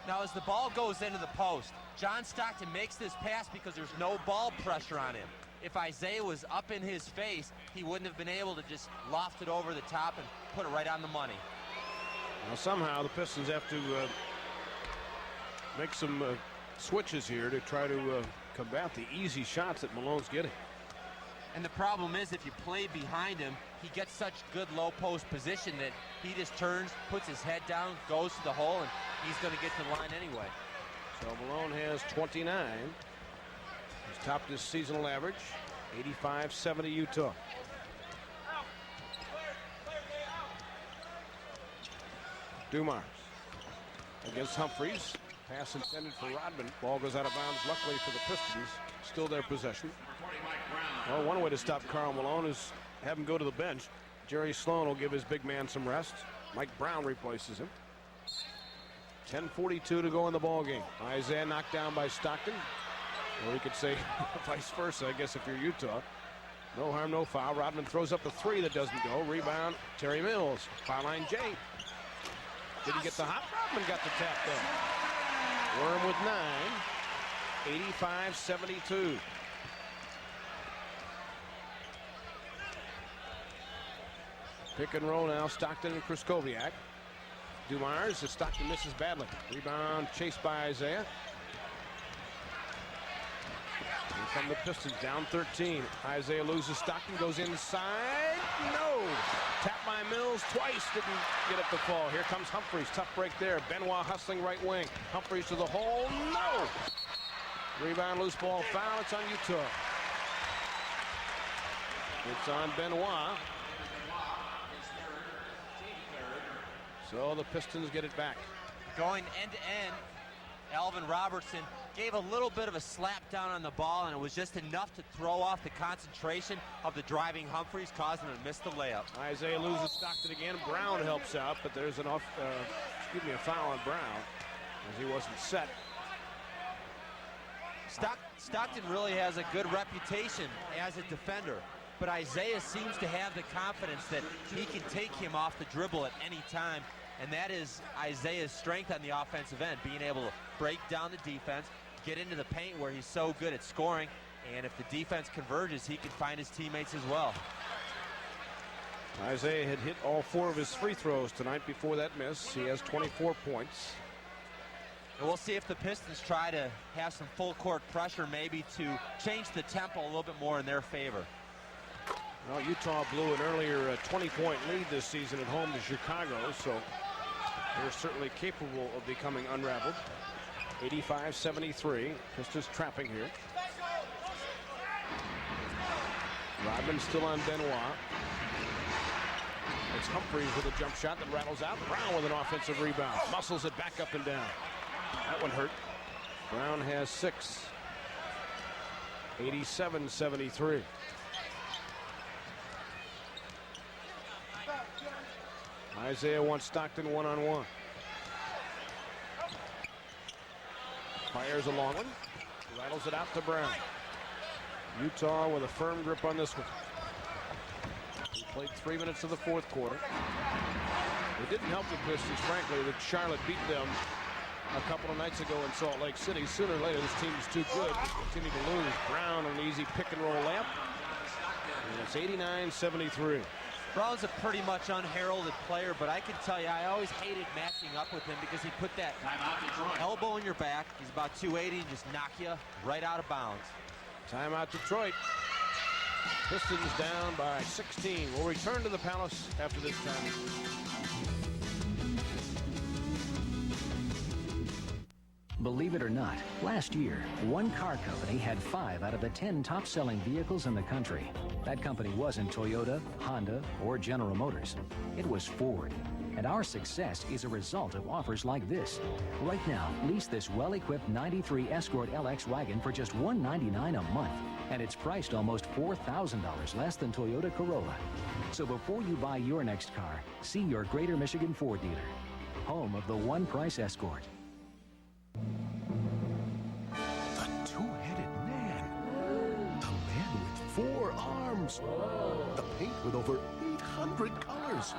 Now as the ball goes into the post, John Stockton makes this pass because there's no ball pressure on him. If Isaiah was up in his face, he wouldn't have been able to just loft it over the top and put it right on the money. Now somehow the Pistons have to make some switches here to try to combat the easy shots that Malone's getting. And the problem is if you play behind him, he gets such good low post position that he just turns, puts his head down, goes to the hole, and he's going to get to the line anyway. So Malone has 29. He's topped his seasonal average. 85-70 Utah. Dumars against Humphreys. Pass intended for Rodman. Ball goes out of bounds, luckily for the Pistons. Still their possession. Well, one way to stop Karl Mэлloun is have him go to the bench. Jerry Sloan will give his big man some rest. Mike Brown replaces him. 10:42 to go in the ball game. Isaiah knocked down by Stockton. Or we could say vice versa, I guess, if you're Utah. No harm, no foul. Rodman throws up the three that doesn't go. Rebound, Terry Mills. Foul line, Jay. Did he get the hop? Rodman got the tap though. Worm with 9. 85-72. Pick and roll now, Stockton and Kraskowiak. Dumars, as Stockton misses badly. Rebound chased by Isaiah. Here come the Pistons, down 13. Isaiah loses Stockton, goes inside. No! Tap by Mills twice, didn't get it to fall. Here comes Humphreys, tough break there. Benoit hustling right wing. Humphreys to the hole, no! Rebound, loose ball, foul, it's on Utah. It's on Benoit. So the Pistons get it back. Going end to end, Alvin Robertson gave a little bit of a slap down on the ball, and it was just enough to throw off the concentration of the driving Humphreys, causing him to miss the layup. Isaiah loses Stockton again. Brown helps out, but there's a foul on Brown as he wasn't set. Stockton really has a good reputation as a defender, but Isaiah seems to have the confidence that he can take him off the dribble at any time, and that is Isaiah's strength on the offensive end, being able to break down the defense, get into the paint where he's so good at scoring, and if the defense converges, he can find his teammates as well. Isaiah had hit all 4 of his free throws tonight before that miss. He has 24 points. And we'll see if the Pistons try to have some full court pressure, maybe to change the tempo a little bit more in their favor. Well, Utah blew an earlier 20-point lead this season at home to Chicago, so they're certainly capable of becoming unraveled. 85-73. Pistons trapping here. Rodman still on Benoit. It's Humphreys with a jump shot that rattles out. Brown with an offensive rebound. Muscles it back up and down. That one hurt. Brown has 6. 87-73. Isaiah wants Stockton one-on-one. Fires a long one. Rattles it out to Brown. Utah with a firm grip on this one. We played 3 minutes of the fourth quarter. It didn't help the Pistons, frankly, that Charlotte beat them a couple of nights ago in Salt Lake City. Sooner or later, this team is too good to continue to lose. Brown an easy pick-and-roll layup. And it's 89-73. Brown's a pretty much unheralded player, but I can tell you, I always hated matching up with him because he put that elbow in your back. He's about 280 and just knock you right out of bounds. Timeout Detroit. Pistons down by 16. We'll return to the Palace after this time. Believe it or not, last year, one car company had 5 out of the 10 top-selling vehicles in the country. That company wasn't Toyota, Honda, or General Motors. It was Ford. And our success is a result of offers like this. Right now, lease this well-equipped 93 Escort LX wagon for just $199 a month. And it's priced almost $4,000 less than Toyota Corolla. So before you buy your next car, see your Greater Michigan Ford dealer. Home of the one-price Escort. The two-headed man. The man with 4 arms. The paint with over 800 colors.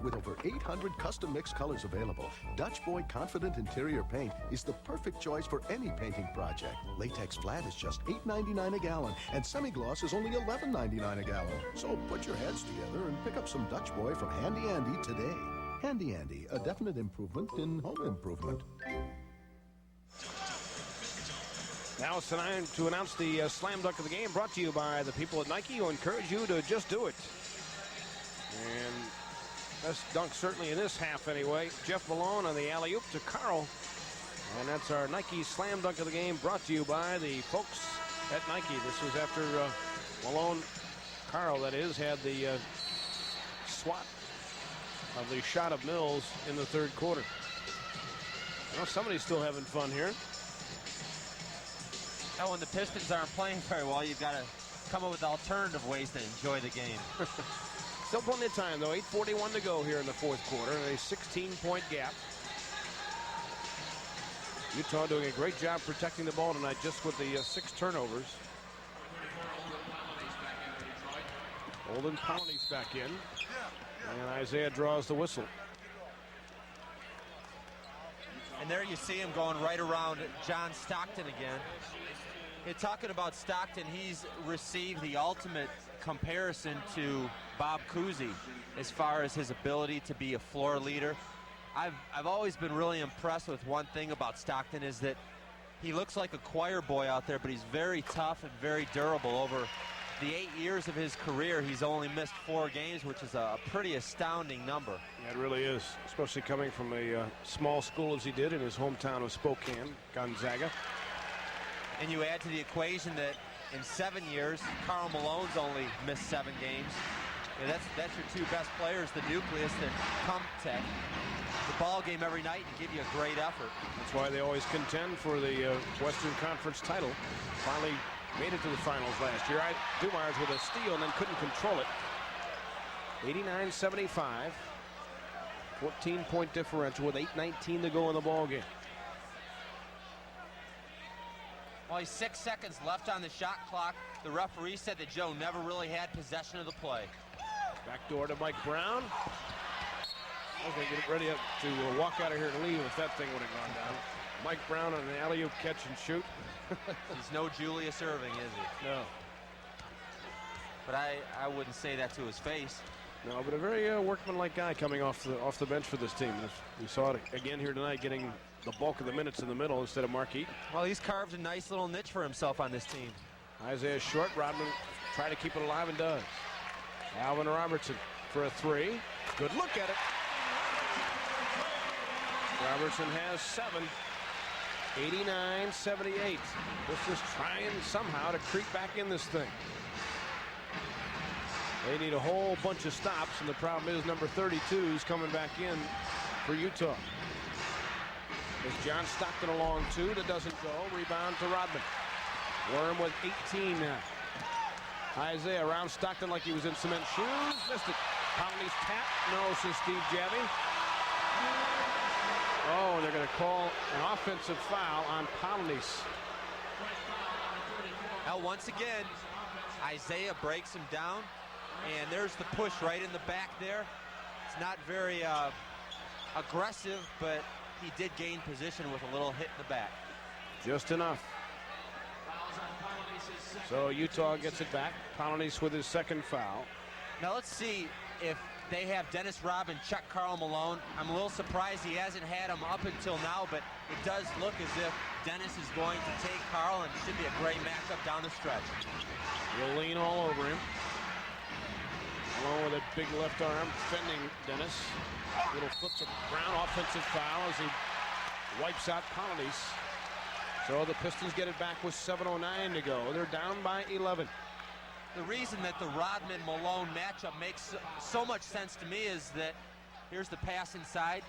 With over 800 custom mixed colors available, Dutch Boy Confident Interior Paint is the perfect choice for any painting project. Latex flat is just $8.99 a gallon, and semi-gloss is only $11.99 a gallon. So put your heads together and pick up some Dutch Boy from Handy Andy today. Handy Andy, a definite improvement in home improvement. Now it's time to announce the slam dunk of the game, brought to you by the people at Nike, who encourage you to just do it. And best dunk certainly in this half anyway. Jeff Malone on the alley-oop to Karl. And that's our Nike slam dunk of the game, brought to you by the folks at Nike. This was after Malone, Carl that is, had the swat of the shot of Mills in the third quarter. Well, somebody's still having fun here. Now, when the Pistons aren't playing very well, you've got to come up with alternative ways to enjoy the game. Still plenty of time, though. 8:41 to go here in the fourth quarter. A 16-point gap. Utah doing a great job protecting the ball tonight, just with the 6 turnovers. Olden Powney's back in. And Isaiah draws the whistle. And there you see him going right around John Stockton again. You're talking about Stockton, he's received the ultimate comparison to Bob Cousy as far as his ability to be a floor leader. I've always been really impressed with one thing about Stockton, is that he looks like a choir boy out there, but he's very tough and very durable. Over the 8 years of his career, he's only missed 4 games, which is a pretty astounding number. Yeah, it really is, especially coming from a small school as he did in his hometown of Spokane, Gonzaga. And you add to the equation that in 7 years, Karl Malone's only missed 7 games. Yeah, that's your 2 best players, the nucleus that come to the ball game every night and give you a great effort. That's why they always contend for the Western Conference title. Finally made it to the finals last year. Dumars with a steal and then couldn't control it. 89-75. 14-point differential with 8:19 to go in the ball game. Well, he's 6 seconds left on the shot clock. The referee said that Joe never really had possession of the play. Backdoor to Mike Brown. I was going to get ready to walk out of here and leave if that thing would have gone down. Mike Brown on an alley-oop catch and shoot. He's no Julius Erving, is he? No. But I wouldn't say that to his face. No, but a very workmanlike guy coming off the bench for this team. We saw it again here tonight, getting the bulk of the minutes in the middle instead of Mark Eaton. Well, he's carved a nice little niche for himself on this team. Isaiah short. Rodman trying to keep it alive and does. Alvin Robertson for a 3. Good look at it. Robertson has 7. 89-78. This is trying somehow to creep back in this thing. They need a whole bunch of stops, and the problem is number 32 is coming back in for Utah. There's John Stockton along 2 that doesn't go. Rebound to Rodman. Worm with 18 now. Isaiah around Stockton like he was in cement shoes. Missed it. Conley's tap. No, says Steve Javy. Oh, they're going to call an offensive foul on Poundis. Now, once again, Isaiah breaks him down, and there's the push right in the back there. It's not very aggressive, but he did gain position with a little hit in the back. Just enough. So Utah gets it back. Poundis with his second foul. Now, let's see if they have Dennis Rodman check Karl Malone. I'm a little surprised he hasn't had him up until now, but it does look as if Dennis is going to take Karl, and it should be a great matchup down the stretch. He'll lean all over him. Malone with a big left arm, fending Dennis. Little flip to Brown, offensive foul as he wipes out Poundis. So the Pistons get it back with 7:09 to go. They're down by 11. The reason that the Rodman-Malone matchup makes so much sense to me is that here's the pass inside.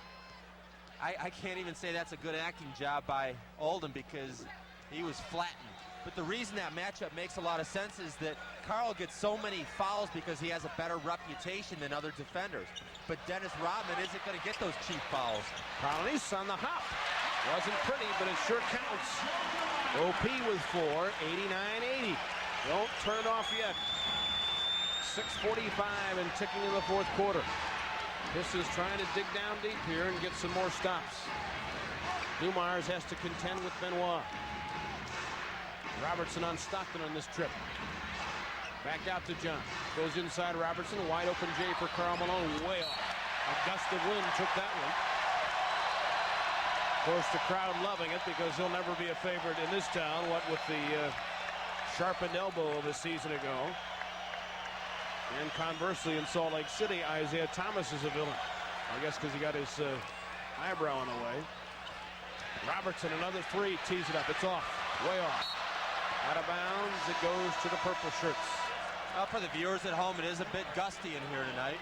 I can't even say that's a good acting job by Olden because he was flattened. But the reason that matchup makes a lot of sense is that Karl gets so many fouls because he has a better reputation than other defenders. But Dennis Rodman isn't going to get those cheap fouls. Poundis on the hop. Wasn't pretty, but it sure counts. OP with 4, 89-80. Don't turn it off yet. 6:45 and ticking in the fourth quarter. Pistons trying to dig down deep here and get some more stops. Dumars has to contend with Benoit. Robertson on Stockton on this trip. Back out to John. Goes inside Robertson. Wide open J for Karl Malone. Way off. A gust of wind took that one. Of course, the crowd loving it because he'll never be a favorite in this town, what with the sharpened elbow of a season ago. And conversely, in Salt Lake City, Айзейя Томас is a villain. I guess because he got his eyebrow in the way. Robertson, another 3, tees it up. It's off. Way off. Out of bounds. It goes to the purple shirts. For the viewers at home, it is a bit gusty in here tonight.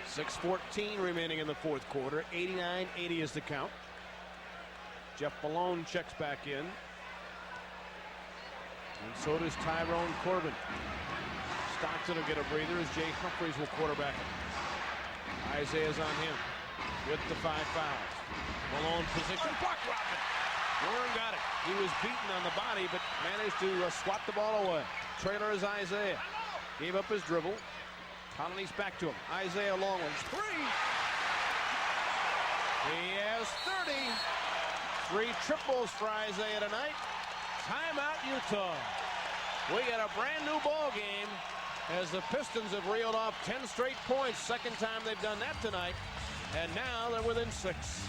6:14 remaining in the fourth quarter. 89-80 is the count. Jeff Malone checks back in. And so does Tyrone Corbin. Stockton will get a breather as Jay Humphreys will quarterback it. Isaiah's on him with the 5 fouls. Malone position. Block Rodman. Warren got it. He was beaten on the body, but managed to swat the ball away. Trailer is Isaiah. Gave up his dribble. Conley's back to him. Isaiah long one. 3. He has 30. 3 triples for Isaiah tonight. Timeout, Utah. We got a brand new ball game as the Pistons have reeled off 10 straight points. Second time they've done that tonight. And now they're within 6.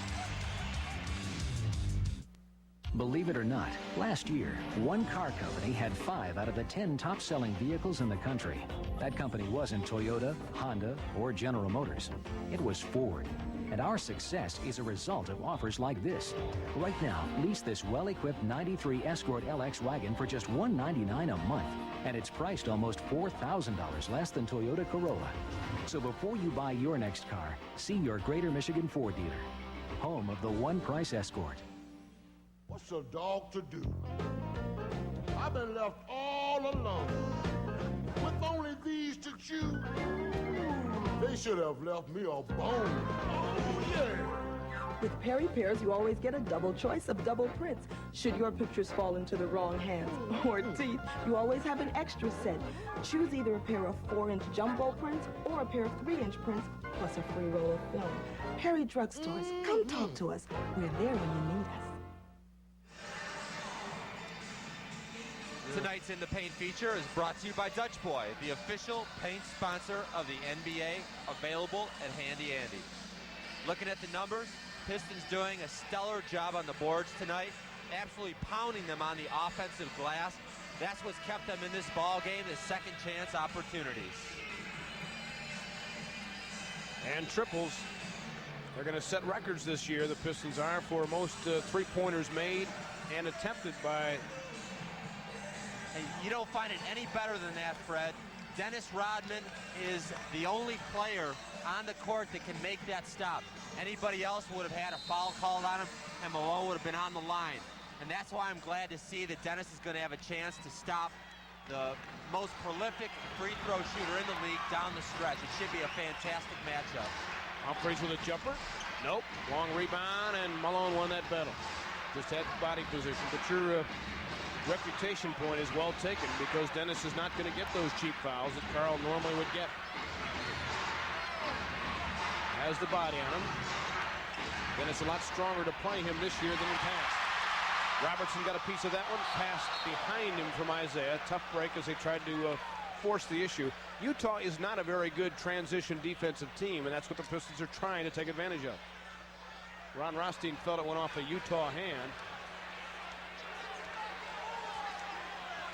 Believe it or not, last year, one car company had 5 out of the 10 top-selling vehicles in the country. That company wasn't Toyota, Honda, or General Motors. It was Ford. And our success is a result of offers like this. Right now, lease this well-equipped 93 Escort LX wagon for just $199 a month. And it's priced almost $4,000 less than Toyota Corolla. So before you buy your next car, see your Greater Michigan Ford dealer. Home of the one-price Escort. What's a dog to do? I've been left all alone with only these to chew. They should have left me a bone. Oh, yeah. With Perry Pairs, you always get a double choice of double prints. Should your pictures fall into the wrong hands or teeth, you always have an extra set. Choose either a pair of 4-inch jumbo prints or a pair of 3-inch prints, plus a free roll of film. Perry Drugstores, come talk to us. We're there when you need us. Tonight's In the Paint feature is brought to you by Dutch Boy, the official paint sponsor of the NBA, available at Handy Andy. Looking at the numbers, Pistons doing a stellar job on the boards tonight, absolutely pounding them on the offensive glass. That's what's kept them in this ball game, the second chance opportunities. And triples. They're going to set records this year, the Pistons are, for most three-pointers made and attempted by... Hey, you don't find it any better than that, Fred. Dэнnis Rodman is the only player on the court that can make that stop. Anybody else would have had a foul called on him, and Malone would have been on the line. And that's why I'm glad to see that Dэнnis is going to have a chance to stop the most prolific free throw shooter in the league down the stretch. It should be a fantastic matchup. Humphreys with a jumper. Nope. Long rebound, and Malone won that battle. Just had body position. But your reputation point is well taken, because Dэнnis is not going to get those cheap fouls that Karl normally would get. Has the body on him. Dэнnis a lot stronger to play him this year than in past. Robertson got a piece of that one. Passed behind him from Isaiah. Tough break as they tried to force the issue. Utah is not a very good transition defensive team, and that's what the Pistons are trying to take advantage of. Ron Rothstein felt it went off a Utah hand.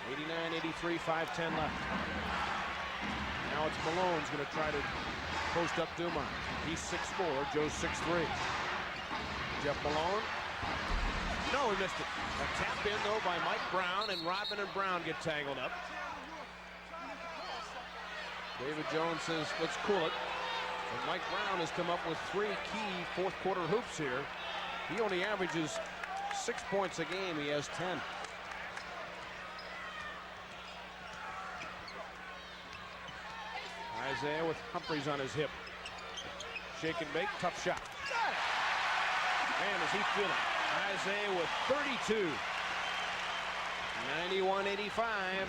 89-83, 5:10 left. Now it's Malone's going to try to post up Dumont. He's 6'4", Joe's 6'3". Jeff Malone. No, he missed it. A tap in, though, by Mike Brown, and Rodman and Brown get tangled up. David Jones says, let's cool it. And Mike Brown has come up with 3 key fourth-quarter hoops here. He only averages 6 points a game. He has 10. Isaiah with Humphreys on his hip. Shake and bake, tough shot. Got it! Man, is he feeling. Isaiah with 32. 91-85.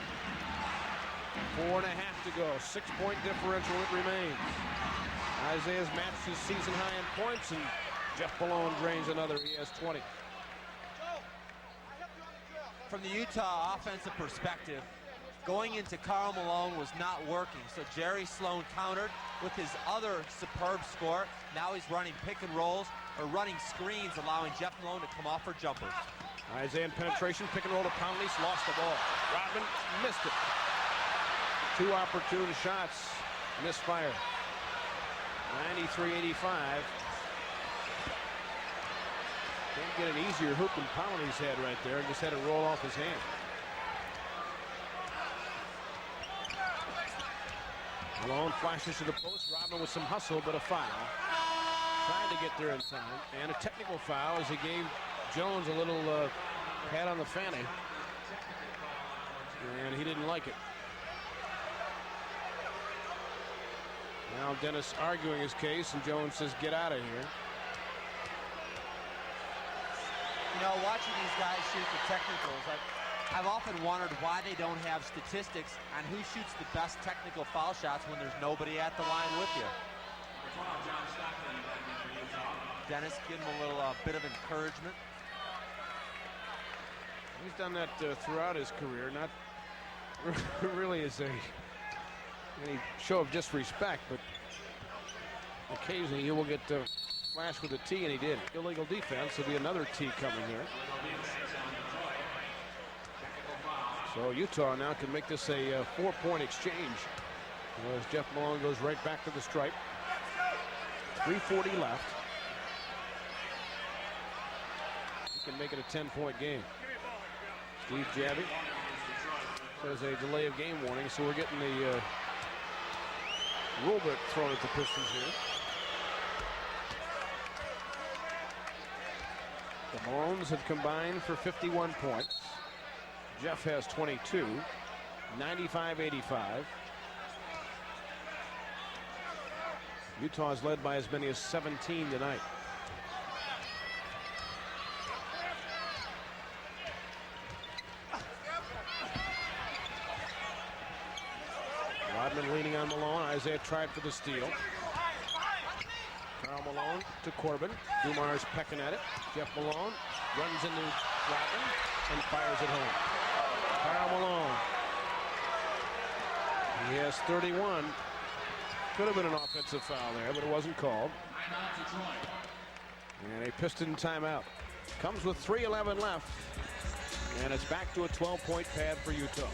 4.5 to go. 6-point differential it remains. Isaiah's matched his season high in points, and Jeff Malone drains another. He has 20. From the Utah offensive perspective, going into Karl Malone was not working, so Jerry Sloan countered with his other superb score. Now he's running pick and rolls or running screens, allowing Jeff Malone to come off for jumpers. Isaiah in penetration, pick and roll to Conley, lost the ball. Rodman missed it. 2 opportune shots, misfire. 93-85. Can't get an easier hoop than Conley's had right there, and just had it roll off his hand. Malone flashes to the post. Rodman with some hustle, but a foul. Trying to get there in time. And a technical foul as he gave Jones a little pat on the fanny. And he didn't like it. Now Dennis arguing his case, and Jones says, get out of here. You know, watching these guys shoot the technicals, I've often wondered why they don't have statistics on who shoots the best technical foul shots when there's nobody at the line with you. Dennis, give him a little bit of encouragement. He's done that throughout his career, not really as any show of disrespect, but occasionally he will get flashed with a tee, and he did. Illegal defense. There'll be another tee coming here. So Utah now can make this a 4-point exchange as Jeff Malone goes right back to the stripe. 3:40 left. He can make it a 10-point game. Steve Jabby says a delay of game warning, so we're getting the rule book thrown at the Pistons here. The Malones have combined for 51 points. Jeff has 22, 95-85. Utah is led by as many as 17 tonight. Rodman leaning on Malone. Isaiah tried for the steal. Karl Malone to Corbin. Dumar's pecking at it. Jeff Malone runs into Rodman and fires it home. Karl Malone. He has 31. Could have been an offensive foul there, but it wasn't called. And a Piston timeout. Comes with 3:11 left. And it's back to a 12-point pad for Utah.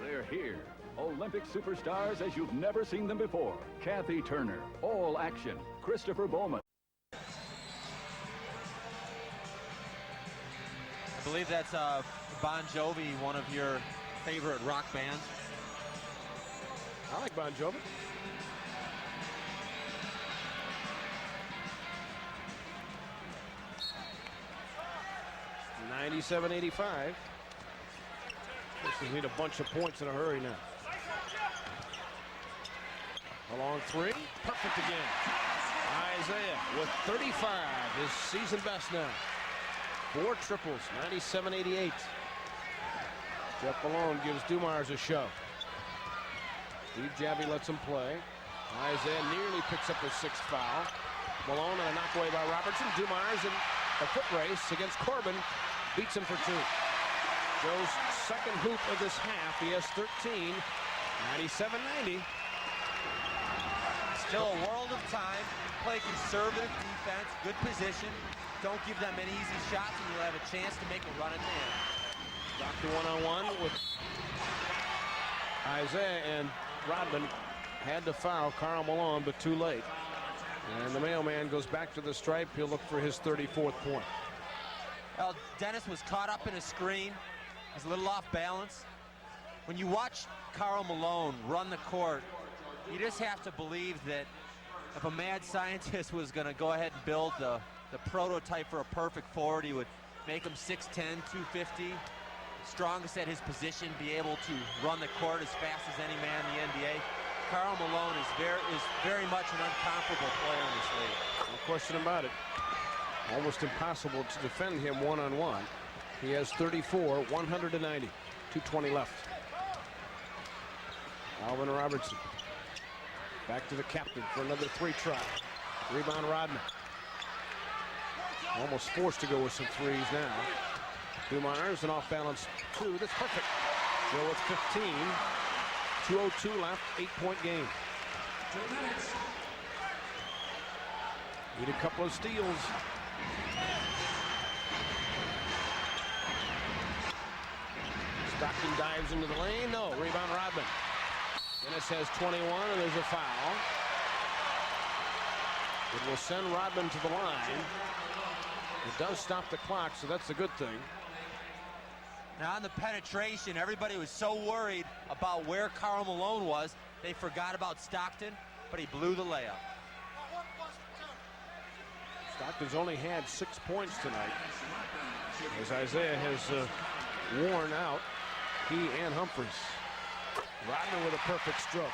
They're here. Olympic superstars as you've never seen them before. Kathy Turner, All Action. Christopher Bowman. I believe that's Bon Jovi, one of your favorite rock bands. I like Bon Jovi. $97-85. Pistons need a bunch of points in a hurry now. A long three, perfect again. Isaiah with 35, his season best now. 4 triples, 97-88. Jeff Malone gives Dumars a show. Steve Jabby lets him play. Isaiah nearly picks up his 6th foul. Malone on a knockaway by Robertson. Dumars in a foot race against Corbin. Beats him for 2. Joe's second hoop of this half. He has 13. 97-90. Still a world of time. Play conservative defense. Good position. Don't give them any easy shots, and you'll have a chance to make a run at the end. Doctor one-on-one with Isaiah, and Rodman had to foul Karl Malone, but too late. And the mailman goes back to the stripe. He'll look for his 34th point. Well, Dennis was caught up in a screen. He's a little off balance. When you watch Karl Malone run the court, you just have to believe that if a mad scientist was going to go ahead and build the prototype for a perfect forward, he would make him 6'10", 250, strongest at his position, be able to run the court as fast as any man in the NBA. Karl Malone is very much an uncomparable player in this league. No question about it. Almost impossible to defend him one-on-one. He has 34, 190, 2:20 left. Alvin Robertson back to the captain for another 3 try. Rebound Rodman. Almost forced to go with some threes now. Dumars, an off-balance 2. That's perfect. Joe with 15. 2:02 left. 8-point game. 2 minutes. Need a couple of steals. Stockton dives into the lane. No. Rebound Rodman. Dennis has 21, and there's a foul. It will send Rodman to the line. It does stop the clock, so that's a good thing. Now on the penetration, everybody was so worried about where Karl Mэлоun was, they forgot about Stockton, but he blew the layup. Stockton's only had 6 points tonight, as Isaiah has worn out he and Humphries. Rodman with a perfect stroke.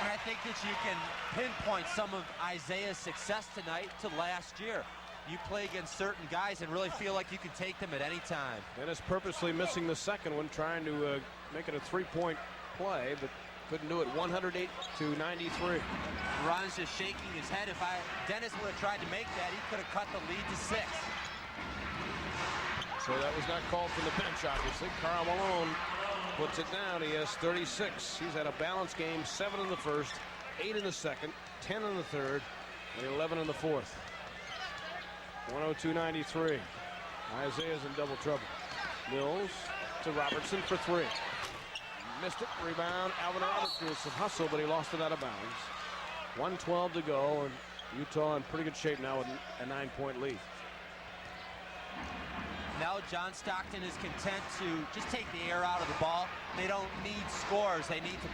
And I think that you can pinpoint some of Isaiah's success tonight to last year. You play against certain guys and really feel like you can take them at any time. Dennis purposely missing the second one, trying to make it a three-point play, but couldn't do it. 108 to 93. Ron's just shaking his head. If Dennis would have tried to make that, he could have cut the lead to 6. So that was not called from the bench, obviously. Karl Mэлoun puts it down. He has 36. He's had a balanced game, 7 in the first, 8 in the second, 10 in the third, and 11 in the fourth. 102-93. Isaiah's in double trouble. Mills to Robertson for 3. Missed it. Rebound. Alvin Robertson with some hustle, but he lost it out of bounds. 1:12 to go, and Utah in pretty good shape now with a 9-point lead. Now John Stockton is content to just take the air out of the ball. They don't need scores. They need to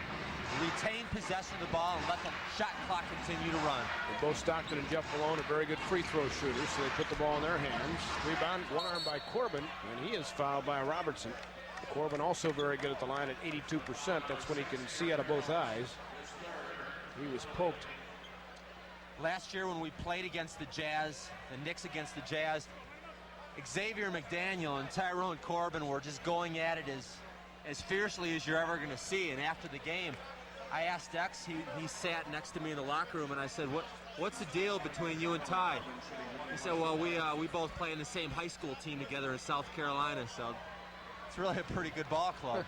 retain possession of the ball and let the shot clock continue to run. And both Stockton and Jeff Malone are very good free throw shooters, so they put the ball in their hands. Rebound, one arm by Corbin, and he is fouled by Robertson. Corbin also very good at the line at 82%. That's when he can see out of both eyes. He was poked. Last year when we played against the Jazz, the Knicks against the Jazz, Xavier McDaniel and Tyrone Corbin were just going at it as fiercely as you're ever going to see. And after the game, I asked X, he sat next to me in the locker room, and I said, what's the deal between you and Ty? He said, well, we both play in the same high school team together in South Carolina, so it's really a pretty good ball club.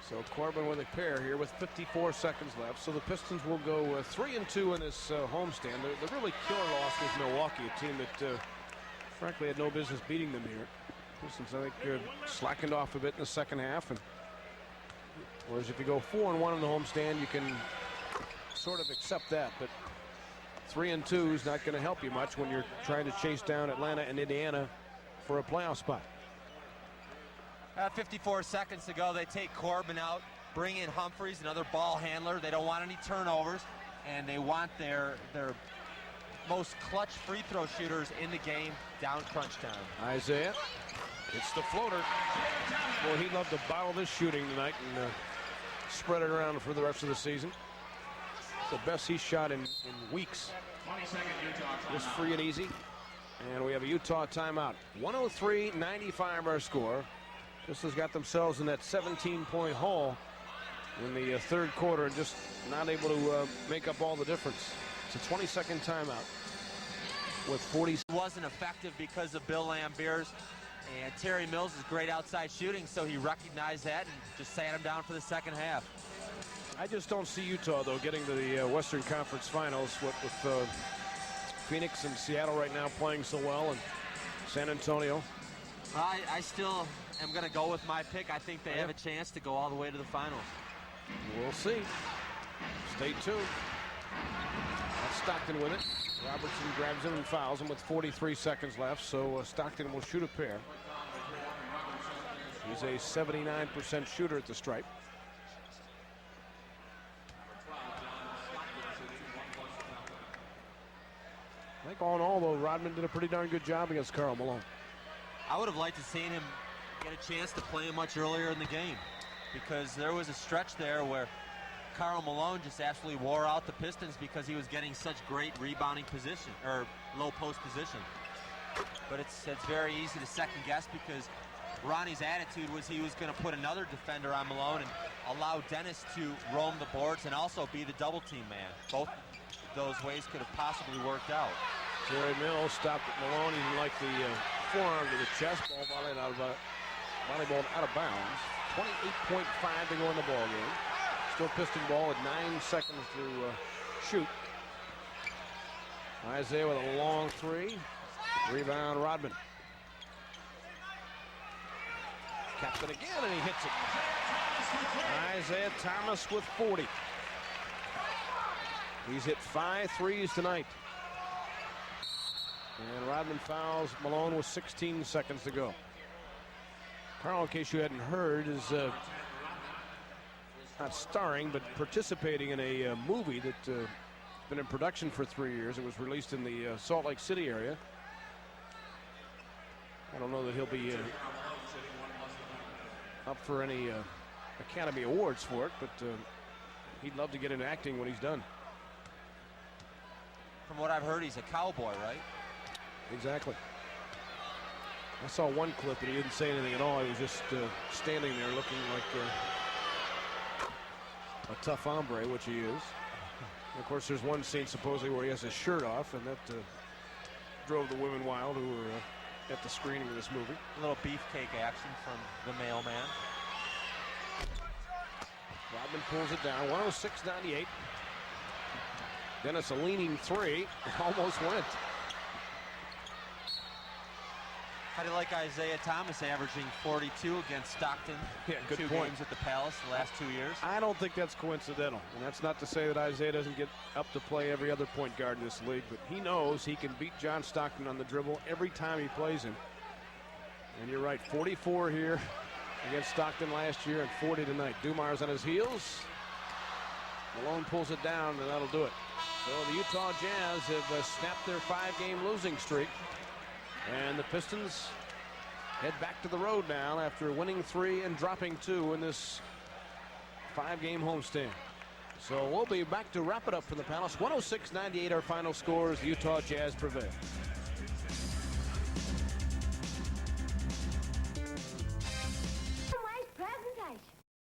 So Corbin with a pair here with 54 seconds left. So the Pistons will go 3-2 in this homestand. The really killer loss was Milwaukee, a team that frankly had no business beating them here. Pistons, I think, slackened off a bit in the second half. And whereas if you go 4-1 in the homestand, you can sort of accept that. But 3-2 is not going to help you much when you're trying to chase down Atlanta and Indiana for a playoff spot. 54 seconds to go. They take Corbin out, bring in Humphries, another ball handler. They don't want any turnovers, and they want their most clutch free throw shooters in the game down crunch time. Isaiah, it's the floater. Well, he'd love to bottle this shooting tonight and spread it around for the rest of the season. It's the best he's shot in weeks. Just free and easy. And we have a Utah timeout. 103-95 our score. Pistons got themselves in that 17-point hole in the third quarter and just not able to make up all the difference. It's a 20-second timeout with 40. Wasn't effective because of Bill Lambiers, and Terry Mills is great outside shooting, so he recognized that and just sat him down for the second half. I just don't see Utah, though, getting to the Western Conference Finals with Phoenix and Seattle right now playing so well, and San Antonio. I still am going to go with my pick. I think they have a chance to go all the way to the finals. We'll see. Stay tuned. That's Stockton with it. Robertson grabs him and fouls him with 43 seconds left, so Stockton will shoot a pair. He's a 79% shooter at the stripe. I think all in all, though, Rodman did a pretty darn good job against Karl Mэлoun. I would have liked to seen him get a chance to play him much earlier in the game, because there was a stretch there where Karl Mэлoun just absolutely wore out the Pistons because he was getting such great rebounding position, or low post position. But it's very easy to second guess because Ronnie's attitude was he was going to put another defender on Mэлoun and allow Dennis to roam the boards and also be the double team man. Both those ways could have possibly worked out. Terry Mills stopped at Mэлoun. He didn't like the forearm to the chest. Ball volleyed out of volleyball out of bounds. 28.5 to go in the ball game. Still Piston ball at 9 seconds to shoot. Isaiah with a long three. Rebound Rodman. Caps it again and he hits it. Isaiah Thomas with 40. He's hit 5 threes tonight. And Rodman fouls Malone with 16 seconds to go. Carl, in case you hadn't heard, is not starring, but participating in a movie that's been in production for 3 years. It was released in the Salt Lake City area. I don't know that he'll be up for any Academy Awards for it, but he'd love to get into acting when he's done. From what I've heard, he's a cowboy, right? Exactly. I saw one clip and he didn't say anything at all. He was just standing there looking like a tough hombre, which he is. And of course, there's one scene supposedly where he has his shirt off, and that drove the women wild who were at the screening of this movie. A little beefcake action from the mailman. Rodman pulls it down, 106-98. Dennis a leaning three, almost went. How do you like Айзейя Томас averaging 42 against Stockton? Yeah, good two point. games at the Palace the last 2 years. I don't think that's coincidental. And that's not to say that Айзейя doesn't get up to play every other point guard in this league, but he knows he can beat John Stockton on the dribble every time he plays him. And you're right, 44 here against Stockton last year and 40 tonight. Dumar's on his heels. Malone pulls it down, and that'll do it. So the Utah Jazz have snapped their 5-game losing streak. And the Pistons head back to the road now after winning 3 and dropping 2 in this 5-game homestand. So we'll be back to wrap it up from the Palace. 106-98 our final scores. The Utah Jazz prevail.